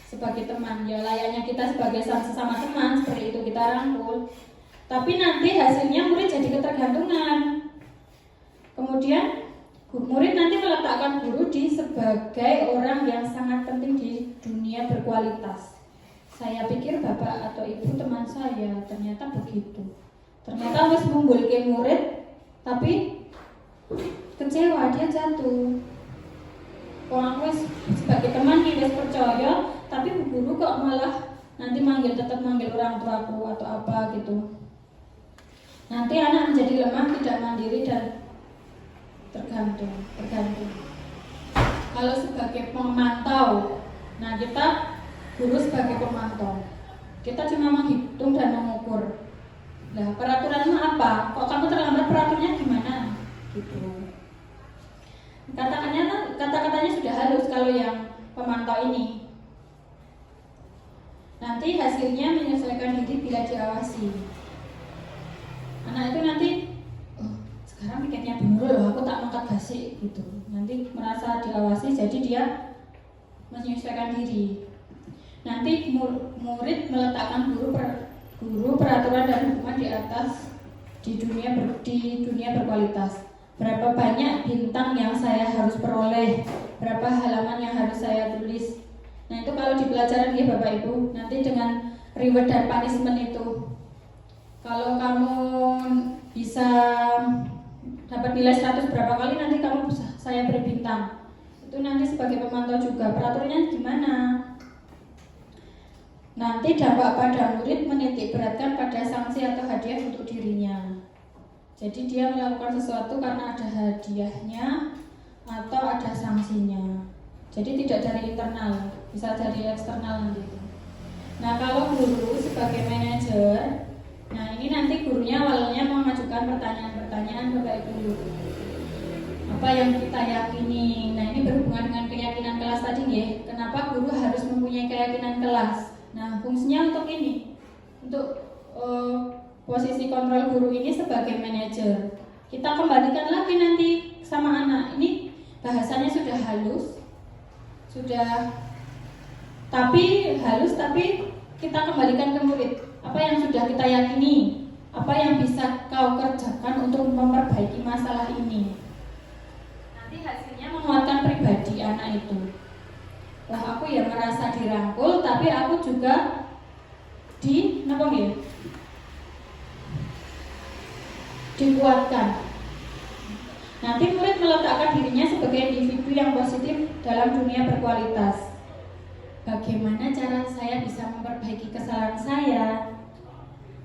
Sebagai teman, ya layaknya kita sebagai sesama teman seperti itu kita rangkul. Tapi nanti hasilnya murid jadi ketergantungan. Kemudian murid nanti meletakkan guru sebagai orang yang sangat penting di dunia berkualitas. Saya pikir bapak atau ibu teman saya, ternyata begitu. Ternyata wis ngumpulke murid, tapi kecewa, dia jatuh. Kalau aku sebagai teman wis percaya, tapi guru kok malah nanti tetap manggil orang tuaku atau apa gitu. Nanti anak menjadi lemah, tidak mandiri dan tergantung. Kalau sebagai pemantau, nah kita guru sebagai pemantau, kita cuma menghitung dan mengukur. Nah peraturanmu apa? Kok kamu terlambat, peraturannya gimana? Gitu. Kata-katanya sudah halus kalau yang pemantau ini. Nanti hasilnya menyesuaikan diri bila diawasi. Anak itu nanti sekarang pikirnya bener loh, aku tak angkat basi gitu. Nanti merasa diawasi, jadi dia menyesuaikan diri. Nanti murid meletakkan guru peraturan dan hukuman di atas di dunia berkualitas. Berapa banyak bintang yang saya harus peroleh, berapa halaman yang harus saya tulis. Nah itu kalau di pelajaran ya Bapak Ibu, nanti dengan reward dan punishment itu. Kalau kamu bisa dapat nilai 100 berapa kali, nanti kamu bisa saya beri bintang. Itu nanti sebagai pemantau juga. Peraturannya gimana? Nanti dampak pada murid menitik beratkan pada sanksi atau hadiah untuk dirinya. Jadi dia melakukan sesuatu karena ada hadiahnya atau ada sanksinya. Jadi tidak dari internal, bisa dari eksternal nanti. Nah kalau guru sebagai manajer, nah ini nanti gurunya awalnya mengajukan pertanyaan-pertanyaan Bapak Ibu. Apa yang kita yakini? Nah ini berhubungan dengan keyakinan kelas tadi ya. Kenapa guru harus mempunyai keyakinan kelas? Nah fungsinya untuk ini, untuk posisi kontrol guru ini sebagai manajer. Kita kembalikan lagi nanti sama anak. Ini bahasanya sudah halus, tapi kita kembalikan ke murid. Apa yang sudah kita yakini, apa yang bisa kau kerjakan untuk memperbaiki masalah ini. Nanti hasilnya menguatkan pribadi anak itu. Wah aku ya merasa dirangkul, tapi aku juga dikuatkan. Nanti murid meletakkan dirinya sebagai individu yang positif dalam dunia berkualitas. Bagaimana cara saya bisa memperbaiki kesalahan saya?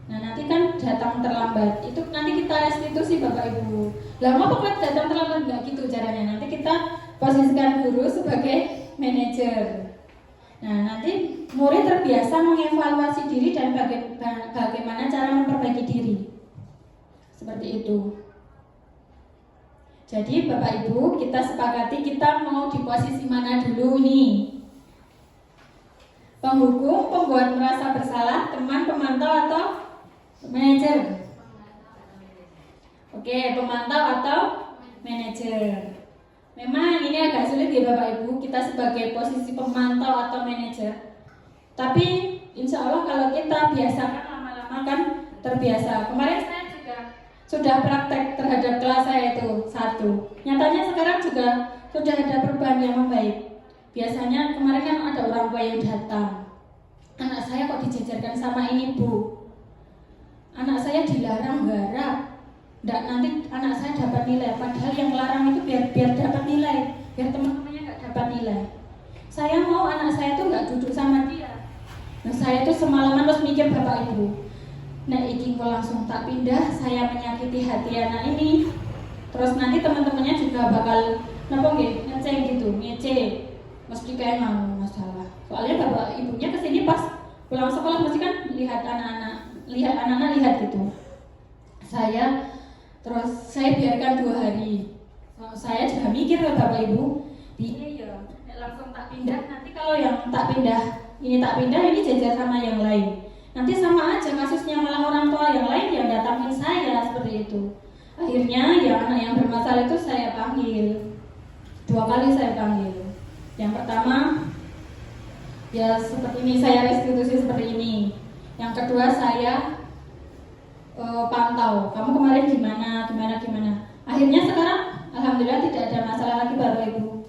Nah nanti kan datang terlambat, itu nanti kita restitusi Bapak Ibu. Lah apa kok datang terlambat? Enggak gitu caranya. Nanti kita posisikan guru sebagai manajer. Nah nanti murid terbiasa mengevaluasi diri dan bagaimana cara memperbaiki diri. Seperti itu. Jadi Bapak Ibu kita sepakati kita mau di posisi mana dulu nih? Penghukum, pembuat merasa bersalah, teman, pemantau atau manajer? Oke, pemantau atau manajer. Memang ini agak sulit ya Bapak Ibu, kita sebagai posisi pemantau atau manajer. Tapi insya Allah kalau kita biasakan lama-lama kan terbiasa. Kemarin saya juga sudah praktek terhadap kelas saya itu 1. Nyatanya sekarang juga sudah ada perubahan yang membaik. Biasanya kemarin kan ada orang tua yang datang. Anak saya kok dijejerkan sama ini Bu. Anak saya dilarang garap. Nggak, nanti anak saya dapat nilai. Padahal yang larang itu biar dapat nilai, biar teman-temannya nggak dapat nilai. Saya mau anak saya tuh nggak duduk sama dia. Nah saya tuh semalaman terus mikir Bapak Ibu. Nah iki kok langsung tak pindah, saya menyakiti hati anak ini. Terus nanti teman-temannya juga bakal ngece gitu, mesti kayak mau masalah. Soalnya Bapak Ibunya kesini pas pulang sekolah mesti kan lihat anak-anak lihat gitu. Saya biarkan 2 hari. Saya juga mikir ya Bapak Ibu, iya ya, langsung tak pindah. Nanti kalau yang tak pindah ini jajar sama yang lain. Nanti sama aja kasusnya, malah orang tua yang lain yang datangin saya seperti itu. Akhirnya ya anak yang bermasalah itu saya panggil 2 kali saya panggil. Yang pertama ya seperti ini, saya restitusi seperti ini. Yang kedua saya pantau, kamu kemarin gimana. Akhirnya sekarang alhamdulillah tidak ada masalah lagi Bapak Ibu.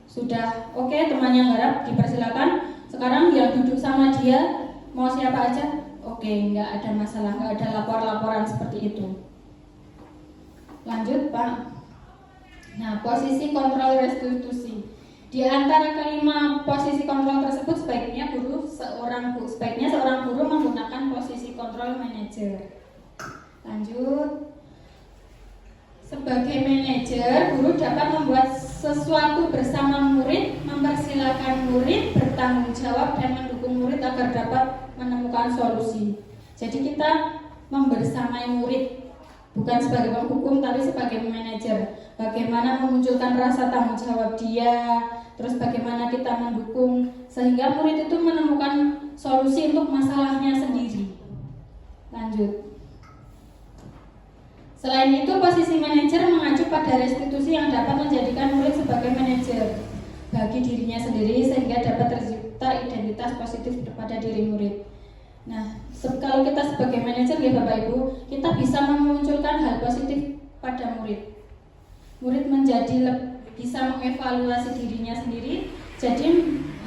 Sudah oke, temannya garap dipersilakan. Sekarang yang duduk sama dia mau siapa aja, oke, nggak ada masalah, nggak ada laporan seperti itu. Lanjut Pak. Nah posisi kontrol restitusi. Di antara kelima posisi kontrol tersebut sebaiknya seorang guru menggunakan posisi kontrol manajer. Lanjut. Sebagai manajer, guru dapat membuat sesuatu bersama murid, mempersilahkan murid bertanggung jawab dan mendukung murid agar dapat menemukan solusi. Jadi kita membersamai murid, bukan sebagai penghukum tapi sebagai manajer. Bagaimana memunculkan rasa tanggung jawab dia, terus bagaimana kita mendukung sehingga murid itu menemukan solusi untuk masalahnya sendiri. Lanjut. Selain itu, posisi manajer mengacu pada restitusi yang dapat menjadikan murid sebagai manajer bagi dirinya sendiri sehingga dapat tercipta identitas positif pada diri murid. Nah, kalau kita sebagai manajer ya Bapak Ibu, kita bisa memunculkan hal positif pada murid. Murid bisa mengevaluasi dirinya sendiri, jadi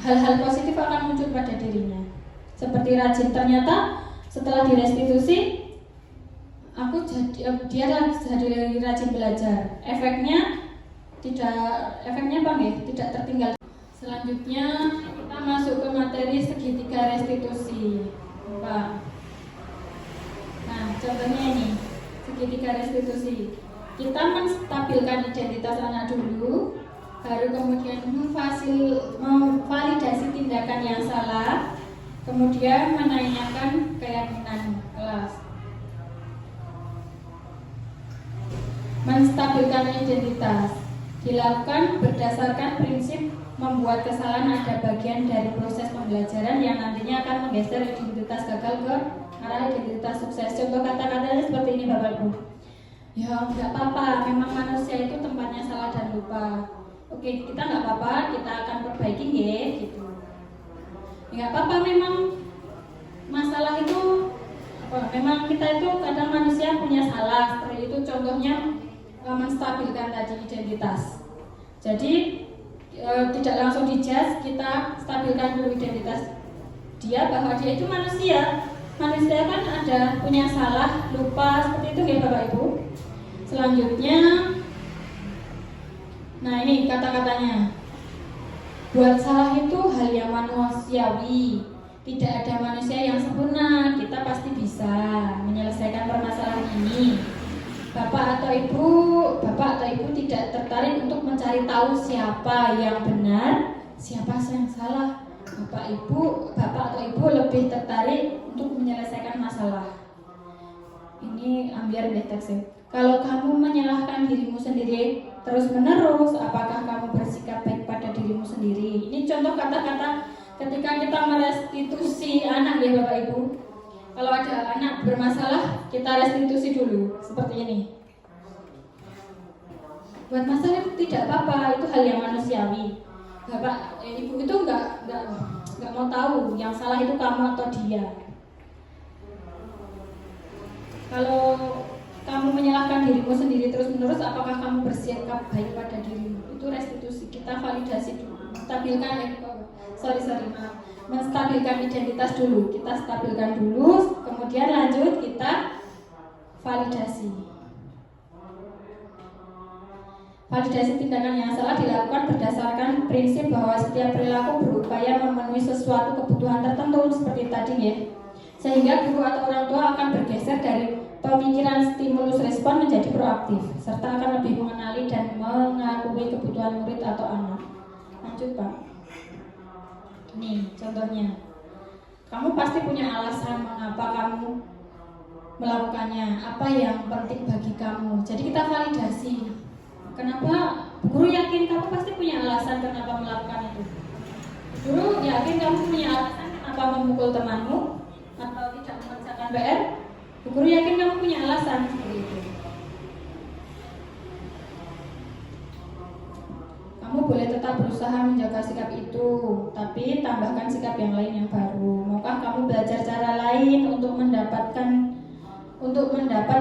hal-hal positif akan muncul pada dirinya. Seperti rajin, ternyata setelah direstitusi, dia jadi rajin belajar. Efeknya apa nih? Tidak tertinggal. Selanjutnya kita masuk ke materi segitiga restitusi. Nah, contohnya ini segitiga restitusi. Kita menstabilkan identitas anak dulu, baru kemudian memvalidasi tindakan yang salah, kemudian menanyakan keyakinan kelas. Menstabilkan identitas dilakukan berdasarkan prinsip membuat kesalahan ada bagian dari proses pembelajaran yang nantinya akan menggeser identitas gagal ke arah identitas sukses. Contoh kata-katanya seperti ini Bapak Ibu. Ya nggak apa-apa, memang manusia itu tempatnya salah dan lupa. Oke, kita nggak apa-apa, kita akan perbaiki ya, gitu. Nggak apa-apa, memang masalah itu memang kita itu kadang manusia punya salah. Seperti itu contohnya menstabilkan tadi identitas. Jadi tidak langsung dijudge, kita stabilkan dulu identitas dia bahwa dia itu manusia. Manusia kan ada punya salah, lupa, seperti itu ya Bapak Ibu. Selanjutnya, nah ini kata-katanya. Buat salah itu hal yang manusiawi. Tidak ada manusia yang sempurna. Kita pasti bisa menyelesaikan permasalahan ini. Bapak atau Ibu tidak tertarik untuk mencari tahu siapa yang benar, siapa yang salah. Bapak atau Ibu lebih tertarik untuk menyelesaikan masalah. Ini ambil deh teksnya. Kalau kamu menyalahkan dirimu sendiri terus-menerus, apakah kamu bersikap baik pada dirimu sendiri? Ini contoh kata-kata ketika kita merestitusi anak ya Bapak Ibu. Kalau ada anak bermasalah, kita restitusi dulu seperti ini. Buat masalah itu tidak apa-apa, itu hal yang manusiawi. Bapak, Ibu itu nggak mau tahu yang salah itu kamu atau dia. Kalau kamu menyalahkan dirimu sendiri terus-menerus, apakah kamu bersikap baik pada dirimu? Itu restitusi, kita validasi dulu. Menstabilkan identitas dulu. Kita stabilkan dulu, kemudian lanjut kita validasi. Validasi tindakan yang salah dilakukan berdasarkan prinsip bahwa setiap perilaku berupaya memenuhi sesuatu kebutuhan tertentu seperti tadi ya. Sehingga guru atau orang tua akan bergeser dari pemikiran stimulus respon menjadi proaktif, serta akan lebih mengenali dan mengakui kebutuhan murid atau anak. Lanjut Pak. Nih contohnya, kamu pasti punya alasan mengapa kamu melakukannya, apa yang penting bagi kamu. Jadi kita validasi. Kenapa? Guru yakin kamu pasti punya alasan kenapa melakukan itu. Guru yakin kamu punya alasan kenapa memukul temanmu atau tidak mengerjakan PR. Guru yakin kamu punya alasan seperti itu. Kamu boleh tetap berusaha menjaga sikap itu, tapi tambahkan sikap yang lain yang baru. Maukah kamu belajar cara lain untuk mendapat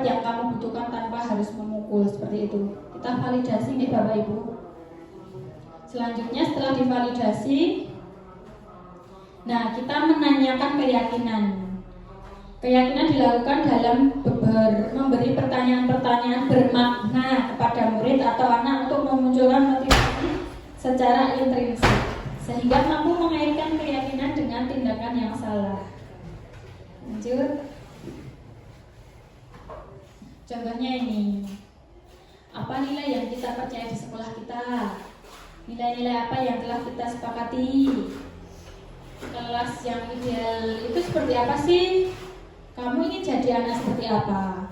yang kamu butuhkan tanpa harus memukul seperti itu. Kita validasi nih Bapak Ibu. Selanjutnya setelah divalidasi, nah kita menanyakan keyakinan. Keyakinan dilakukan dalam memberi pertanyaan-pertanyaan bermakna kepada murid atau anak untuk memunculkan motivasi secara intrinsik, sehingga mampu mengaitkan keyakinan dengan tindakan yang salah. Lanjut. Contohnya ini. Apa nilai yang kita percaya di sekolah kita? Nilai-nilai apa yang telah kita sepakati? Kelas yang ideal itu seperti apa sih? Kamu ingin jadi anak seperti apa?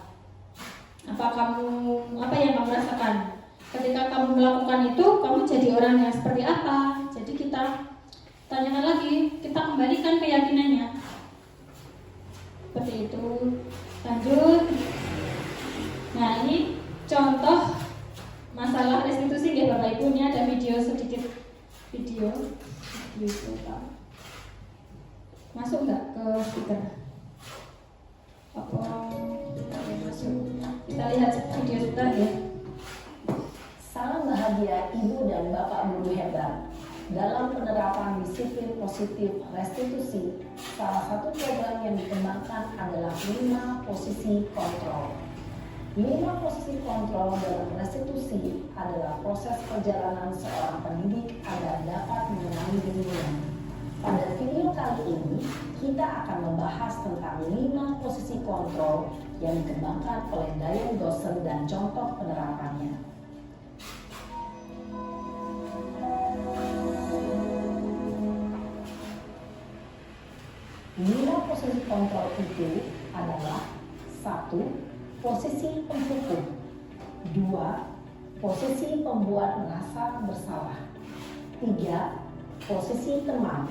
Apa yang kamu rasakan? Ketika kamu melakukan itu, kamu jadi orang yang seperti apa? Jadi kita tanyakan lagi, kita kembalikan keyakinannya. Seperti itu. Lanjut. Nah ini contoh masalah restitusi ya Bapak Ibu. Ini ada video sedikit. Video. Masuk nggak ke speaker? Apa masuk? Kita lihat video sebentar ya. Salam bahagia Ibu dan Bapak guru hebat. Dalam penerapan disiplin positif restitusi, salah satu program yang dikembangkan adalah 5 posisi kontrol. 5 posisi kontrol dalam restitusi adalah proses perjalanan seorang pendidik agar dapat mengenali dirinya. Pada video kali ini, kita akan membahas tentang 5 posisi kontrol yang dikembangkan oleh Dayan Dosen dan contoh penerapannya. 5 posisi kontrol itu adalah 1. Posisi penghukum, 2. Posisi pembuat merasa bersalah, 3. Posisi teman,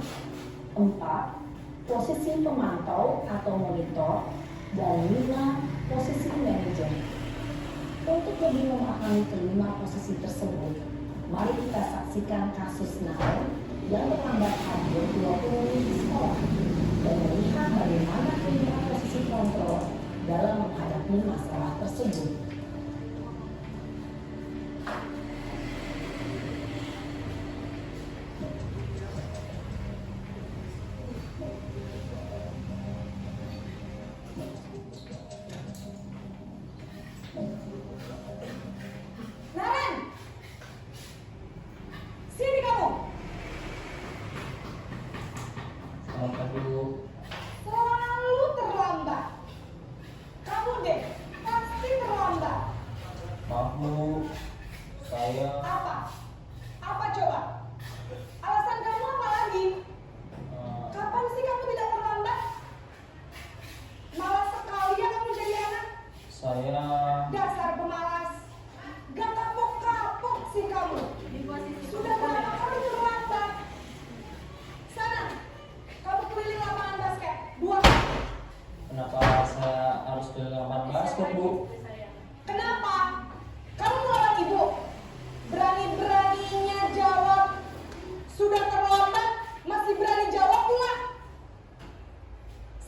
4. Posisi pemantau atau monitor, dan 5. Posisi manajer. Untuk lebih memahami kelima posisi tersebut, mari kita saksikan kasus Naren yang terlambat hadir 20 menit di sekolah dan melihat bagaimana kelima posisi kontrol dalam menghadapi masalah tersebut. Naren, sini kamu. Selamat pagi Bu. Selalu terlambat. Kamu deh, pasti terlambat. Maaf Bu, saya Apa? Apa coba? Alasan kamu apa lagi? Kapan sih kamu tidak terlambat? Malas sekali ya kamu jadi anak. saya Dasar pemalas. Gak kapok-kapok sih kamu. Sudah berapa kali terlambat? Sana, kamu keliling lapangan basket 2 kali. kenapa saya harus ke lapangan basket Bu? Kenapa? Kamu melawan ibu. Berani-beraninya jawab. Sudah terlambat, masih berani jawab pula.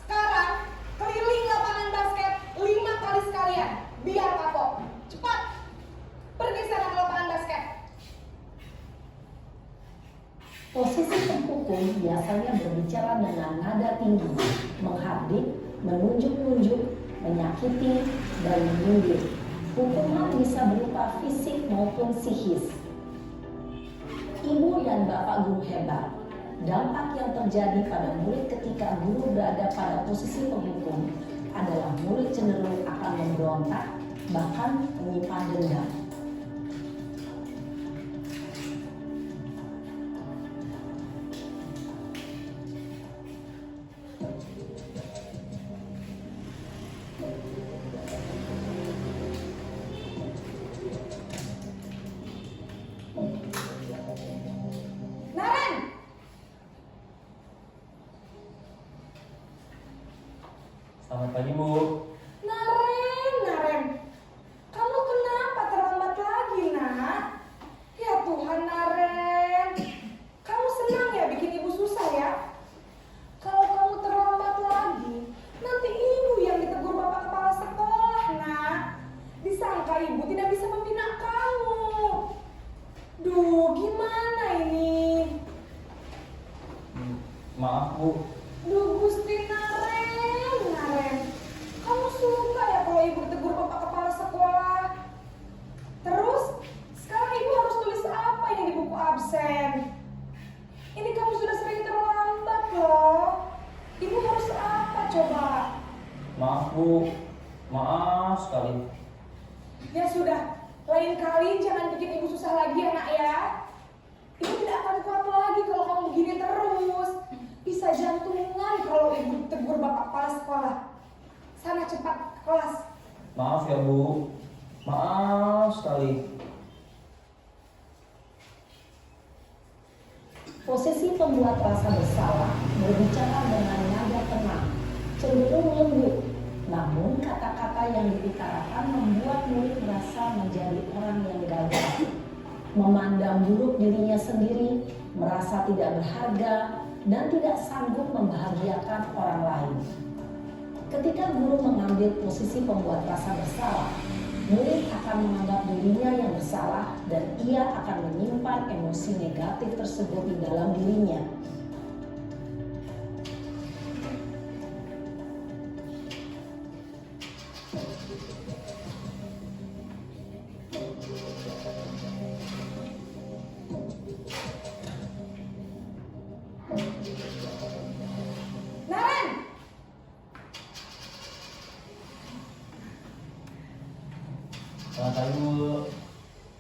Sekarang, keliling lapangan basket 5 kali sekalian. Biar kapok. Cepat. Pergi sana ke lapangan basket. Posisi penghukum biasanya berbicara dengan nada tinggi, menghardik, menunjuk-nunjuk, menyakiti, dan menyindir. Hukuman bisa berupa fisik maupun psikis. Ibu dan Bapak guru hebat, dampak yang terjadi pada murid ketika guru berada pada posisi penghukum adalah murid cenderung akan memberontak, bahkan menyimpan dendam. Naren! Selamat pagi Bu. Naren. Kamu kenapa terlambat lagi, nak? Ya Tuhan, Naren. Kamu senang ya bikin ibu susah ya? Kalau kamu terlambat lagi, nanti ibu yang ditegur bapak kepala sekolah, nak. Disangka ibu tidak bisa membina kamu. Duh, gimana ini? Maaf Bu, Duh, Gusti Naren. Kamu suka ya kalau ibu ditegur bapak kepala sekolah? Terus, sekarang ibu harus tulis apa ini di buku absen? Ini kamu sudah sering terlambat loh. Ibu harus apa coba? maaf Bu, maaf sekali. Ya sudah, lain kali jangan bikin ibu susah lagi ya nak ya. Ibu tidak akan kuat lagi kalau kamu begini terus. Bisa jantungan kalau ibu tegur bapak kepala sekolah. Sana cepat ke kelas. Maaf ya Bu, maaf sekali. Posisi pembuat rasa bersalah berbicara dengan nada tenang, cenderung lembut. Namun kata-kata yang diutarakan membuat murid merasa menjadi orang yang gagal, memandang buruk dirinya sendiri, merasa tidak berharga, dan tidak sanggup membahagiakan membahagiakan orang lain. Ketika guru mengambil posisi pembuat rasa bersalah, murid akan menganggap dirinya yang bersalah dan ia akan menyimpan emosi negatif tersebut di dalam dirinya. Naren, Selamat pagi Bu.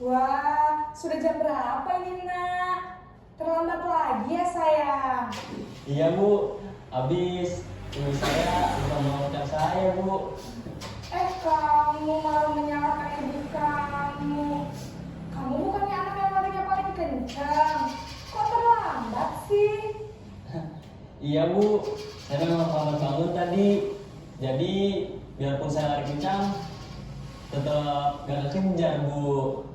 wah, sudah jam berapa ini nak? Terlambat lagi ya sayang. Iya Bu, habis ibu saya lupa mengucap saya Bu. Kamu malah menyalahkan ibu kamu. Kamu bukannya anak yang larinya paling kencang. Kok terlambat sih? Iya Bu, saya memang terlambat bangun tadi. Jadi biarpun saya lari kencang, tetap gak kekejar Bu.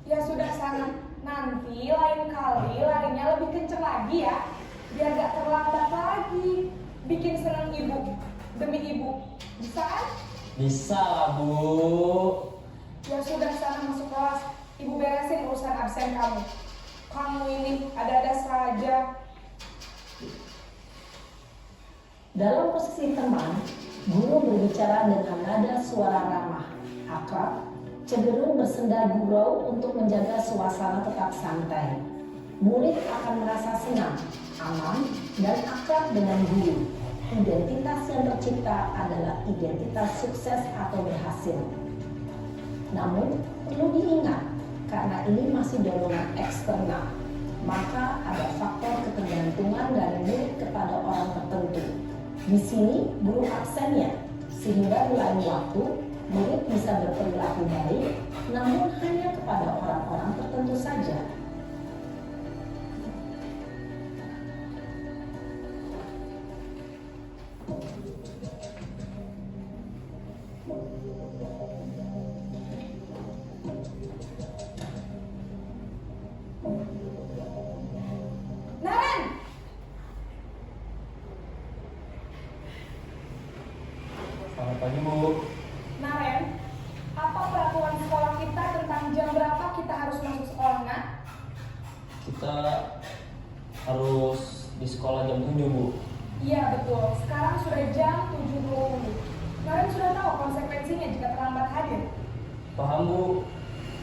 Ya sudah sana, nanti lain kali larinya lebih kenceng lagi ya. Biar gak terlambat lagi. Bikin senang ibu, demi ibu. Bisa kan? Bisa lah Bu. Ya sudah sana masuk kelas. Ibu beresin urusan absen kamu. Kamu ini ada-ada saja. Dalam posisi teman, guru berbicara dengan nada suara ramah, akrab, cenderung bersenda gurau untuk menjaga suasana tetap santai. Murid akan merasa senang, aman, dan akrab dengan guru. Identitas yang tercipta adalah identitas sukses atau berhasil. Namun, perlu diingat, karena ini masih dorongan eksternal, maka ada faktor ketergantungan dari murid kepada orang tertentu. Di sini guru absennya, sehingga di lain waktu murid bisa berperilaku baik, namun hanya kepada orang-orang tertentu saja. Naren! Selamat pagi Bu. Naren, apa peraturan sekolah kita tentang jam berapa kita harus masuk sekolah, nak? Kita harus di sekolah jam 7 Bu. Iya betul, sekarang sudah jam 7.20. Naren sudah tahu konsekuensinya jika terlambat hadir. Paham Bu,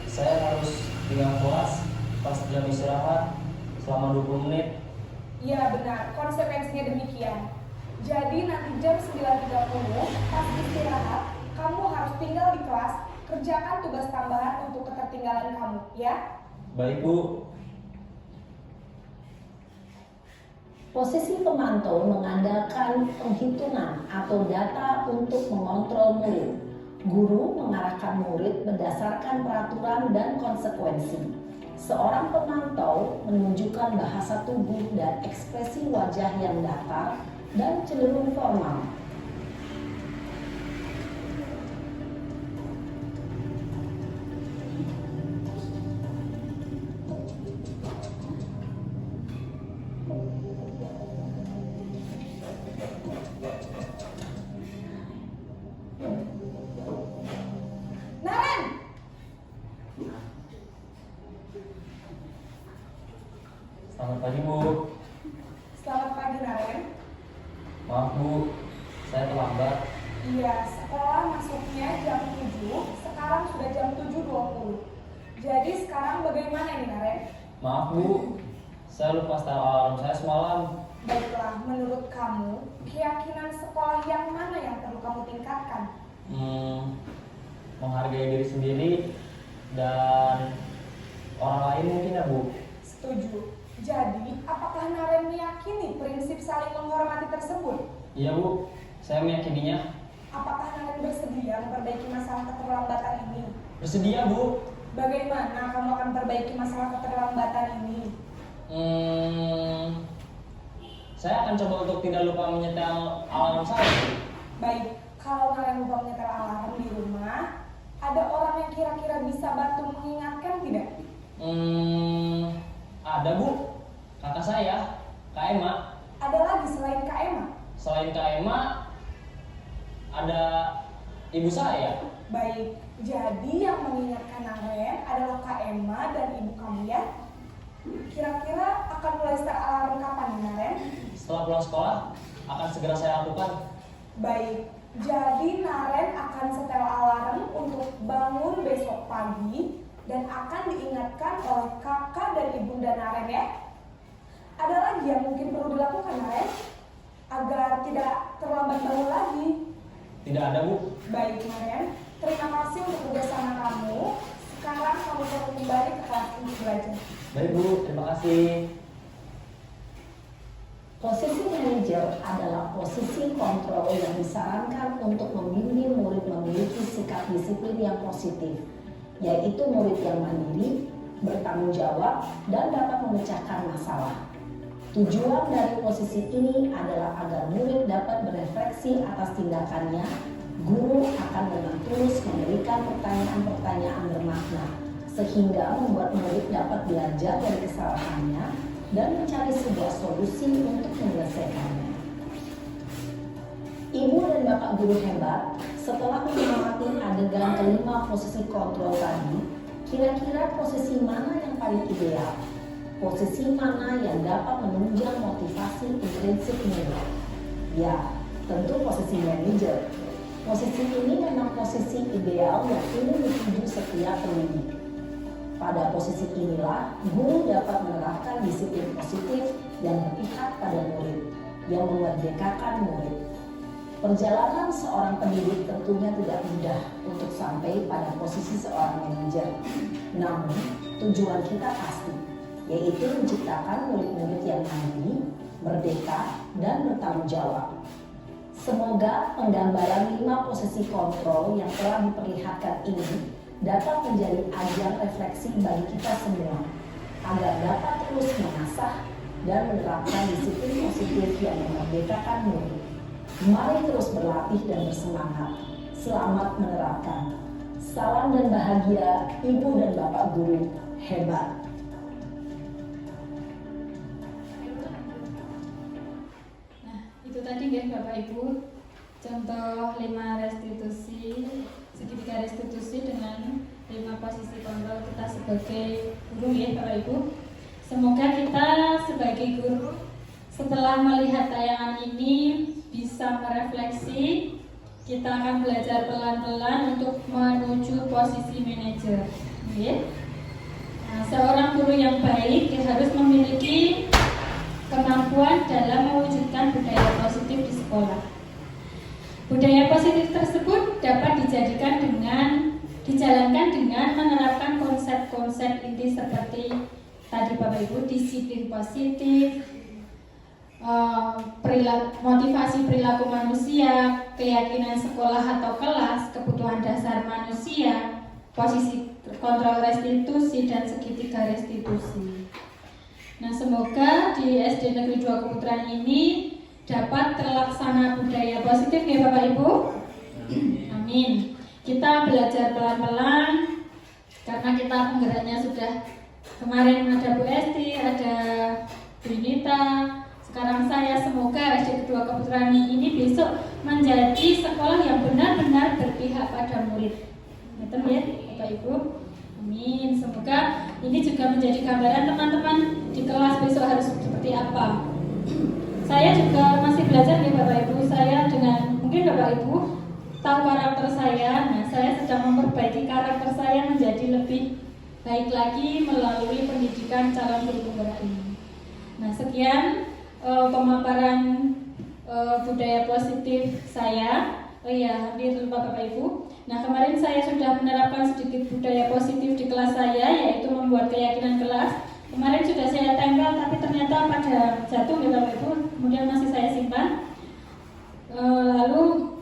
saya harus tinggal kelas pas jam istirahat selama 20 menit. Iya benar, konsekuensinya demikian. Jadi nanti jam 9.30 pas istirahat, kamu harus tinggal di kelas, kerjakan tugas tambahan untuk ketertinggalan kamu, ya? Baik Bu. Posisi pemantau mengandalkan penghitungan atau data untuk mengontrol murid. Guru mengarahkan murid berdasarkan peraturan dan konsekuensi. Seorang pemantau menunjukkan bahasa tubuh dan ekspresi wajah yang datar dan cenderung formal. Naren! Selamat pagi Bu. Selamat pagi Naren. Maaf Bu, saya terlambat. Iya, sekolah masuknya jam 7, sekarang sudah jam 7.20. Jadi sekarang bagaimana nih Naren? Maaf Bu, saya lupa setel alarm saya semalam. Baiklah, menurut kamu, keyakinan sekolah yang mana yang perlu kamu tingkatkan? Menghargai diri sendiri dan orang lain mungkin ya Bu. Setuju. Jadi, apakah Naren meyakini prinsip saling menghormati tersebut? Iya Bu, saya meyakininya. Apakah Naren bersedia memperbaiki masalah keterlambatan ini? Bersedia Bu. Bagaimana kamu akan perbaiki masalah keterlambatan ini? Saya akan coba untuk tidak lupa menyetel alarm saya. Baik, kalau Naren lupa menyetel alarm di rumah, ada orang yang kira-kira bisa bantu mengingatkan tidak? Ada Bu, kakak saya, Kak Emma. Ada lagi selain Kak Emma? Selain Kak Emma, ada ibu saya. Baik, jadi yang mengingatkan Naren adalah Kak Emma dan ibu kamu ya. Kira-kira akan mulai start alarm kapan nih Naren? Setelah pulang sekolah, akan segera saya lakukan. Baik, jadi Naren akan setel alarm untuk bangun besok pagi dan akan diingatkan oleh kakak dan ibunda Naren ya. Ada lagi yang mungkin perlu dilakukan Naren agar tidak terlambat bangun lagi? Tidak ada, Bu. Baik Naren, terima kasih untuk kerjasama kamu. Sekarang kamu perlu kembali ke kelas untuk belajar. Baik, Bu. Terima kasih. Posisi manajer adalah posisi kontrol yang disarankan untuk membimbing murid memiliki sikap disiplin yang positif, yaitu murid yang mandiri, bertanggung jawab, dan dapat memecahkan masalah. Tujuan dari posisi ini adalah agar murid dapat berefleksi atas tindakannya. Guru akan dengan tulus memberikan pertanyaan-pertanyaan bermakna, sehingga membuat murid dapat belajar dari kesalahannya dan mencari sebuah solusi untuk menyelesaikannya. Ibu dan Bapak guru hebat, setelah mengamati adegan kelima posisi kontrol tadi, kira-kira posisi mana yang paling ideal? Posisi mana yang dapat menunjang motivasi intrinsik murid? Ya, tentu posisi manajer. Posisi ini memang posisi ideal yang ingin dituju setiap pendidik. Pada posisi inilah, guru dapat menerapkan disiplin positif yang berpihak pada murid, yang memerdekakan murid. Perjalanan seorang pendidik tentunya tidak mudah untuk sampai pada posisi seorang manajer. Namun, tujuan kita pasti, yaitu menciptakan murid-murid yang mandiri, merdeka, dan bertanggung jawab. Semoga penggambaran 5 posisi kontrol yang telah diperlihatkan ini dapat menjadi ajang refleksi bagi kita semua, agar dapat terus mengasah dan menerapkan disiplin positif yang memerdekakan murid. Mari terus berlatih dan bersemangat. Selamat menerapkan. Salam dan bahagia Ibu dan Bapak guru hebat. Itu tadi ya Bapak Ibu, contoh 5 restitusi, segitiga restitusi dengan 5 posisi kontrol kita sebagai guru ya Bapak Ibu. Semoga kita sebagai guru setelah melihat tayangan ini bisa merefleksi. Kita akan belajar pelan-pelan untuk menuju posisi manajer. Okay? Nah, seorang guru yang baik harus memiliki kemampuan dalam mewujudkan budaya positif di sekolah. Budaya positif tersebut dapat dijalankan dengan menerapkan konsep-konsep inti seperti tadi Bapak Ibu, disiplin positif, motivasi perilaku manusia, keyakinan sekolah atau kelas, kebutuhan dasar manusia, posisi kontrol restitusi, dan segitiga restitusi. Nah, semoga di SD Negeri 2 Keputaran ini dapat terlaksana budaya positif ya Bapak Ibu. Amin. Kita belajar pelan-pelan karena kita penggeraknya sudah kemarin ada Bu Esti, ada Bu Nita, sekarang saya. Semoga SD 2 Keputaran ini besok menjadi sekolah yang benar-benar berpihak pada murid. Betul ya Bapak Ibu? Amin. Semoga ini juga menjadi gambaran teman-teman di kelas besok harus seperti apa. Saya juga masih belajar nih Bapak Ibu. Saya dengan mungkin Bapak Ibu tahu karakter saya. Nah, saya sedang memperbaiki karakter saya menjadi lebih baik lagi melalui pendidikan calon guru penggerak ini. Nah, sekian pemaparan budaya positif saya. Oh iya, hadir Bapak Ibu. Nah, kemarin saya sudah menerapkan sedikit budaya positif di kelas saya, yaitu membuat keyakinan kelas. Kemarin sudah saya tempel, tapi ternyata pada jatuh ya Bapak Ibu, kemudian masih saya simpan. Lalu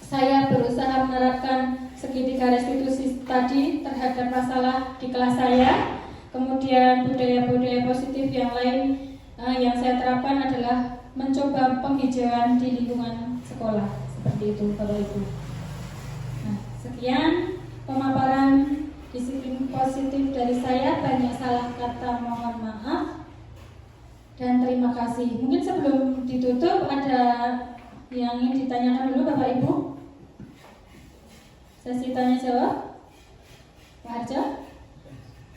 saya berusaha menerapkan segitiga restitusi tadi terhadap masalah di kelas saya. Kemudian budaya-budaya positif yang lain yang saya terapkan adalah mencoba penghijauan di lingkungan sekolah. Seperti itu Bapak Ibu. Nah, sekian pemaparan disiplin positif dari saya. Banyak salah kata mohon maaf. dan terima kasih. Mungkin sebelum ditutup ada yang ingin ditanyakan dulu Bapak Ibu? Sesi tanya jawab? Pak Harjo?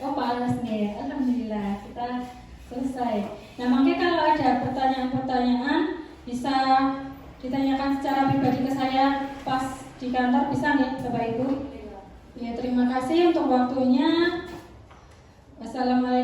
Oh Pak Anas nih, alhamdulillah kita selesai. Nah makanya kalau ada pertanyaan-pertanyaan bisa ditanyakan secara pribadi ke saya pas di kantor, bisa nih Bapak Ibu? Ya terima kasih untuk waktunya. Wassalamualaikum.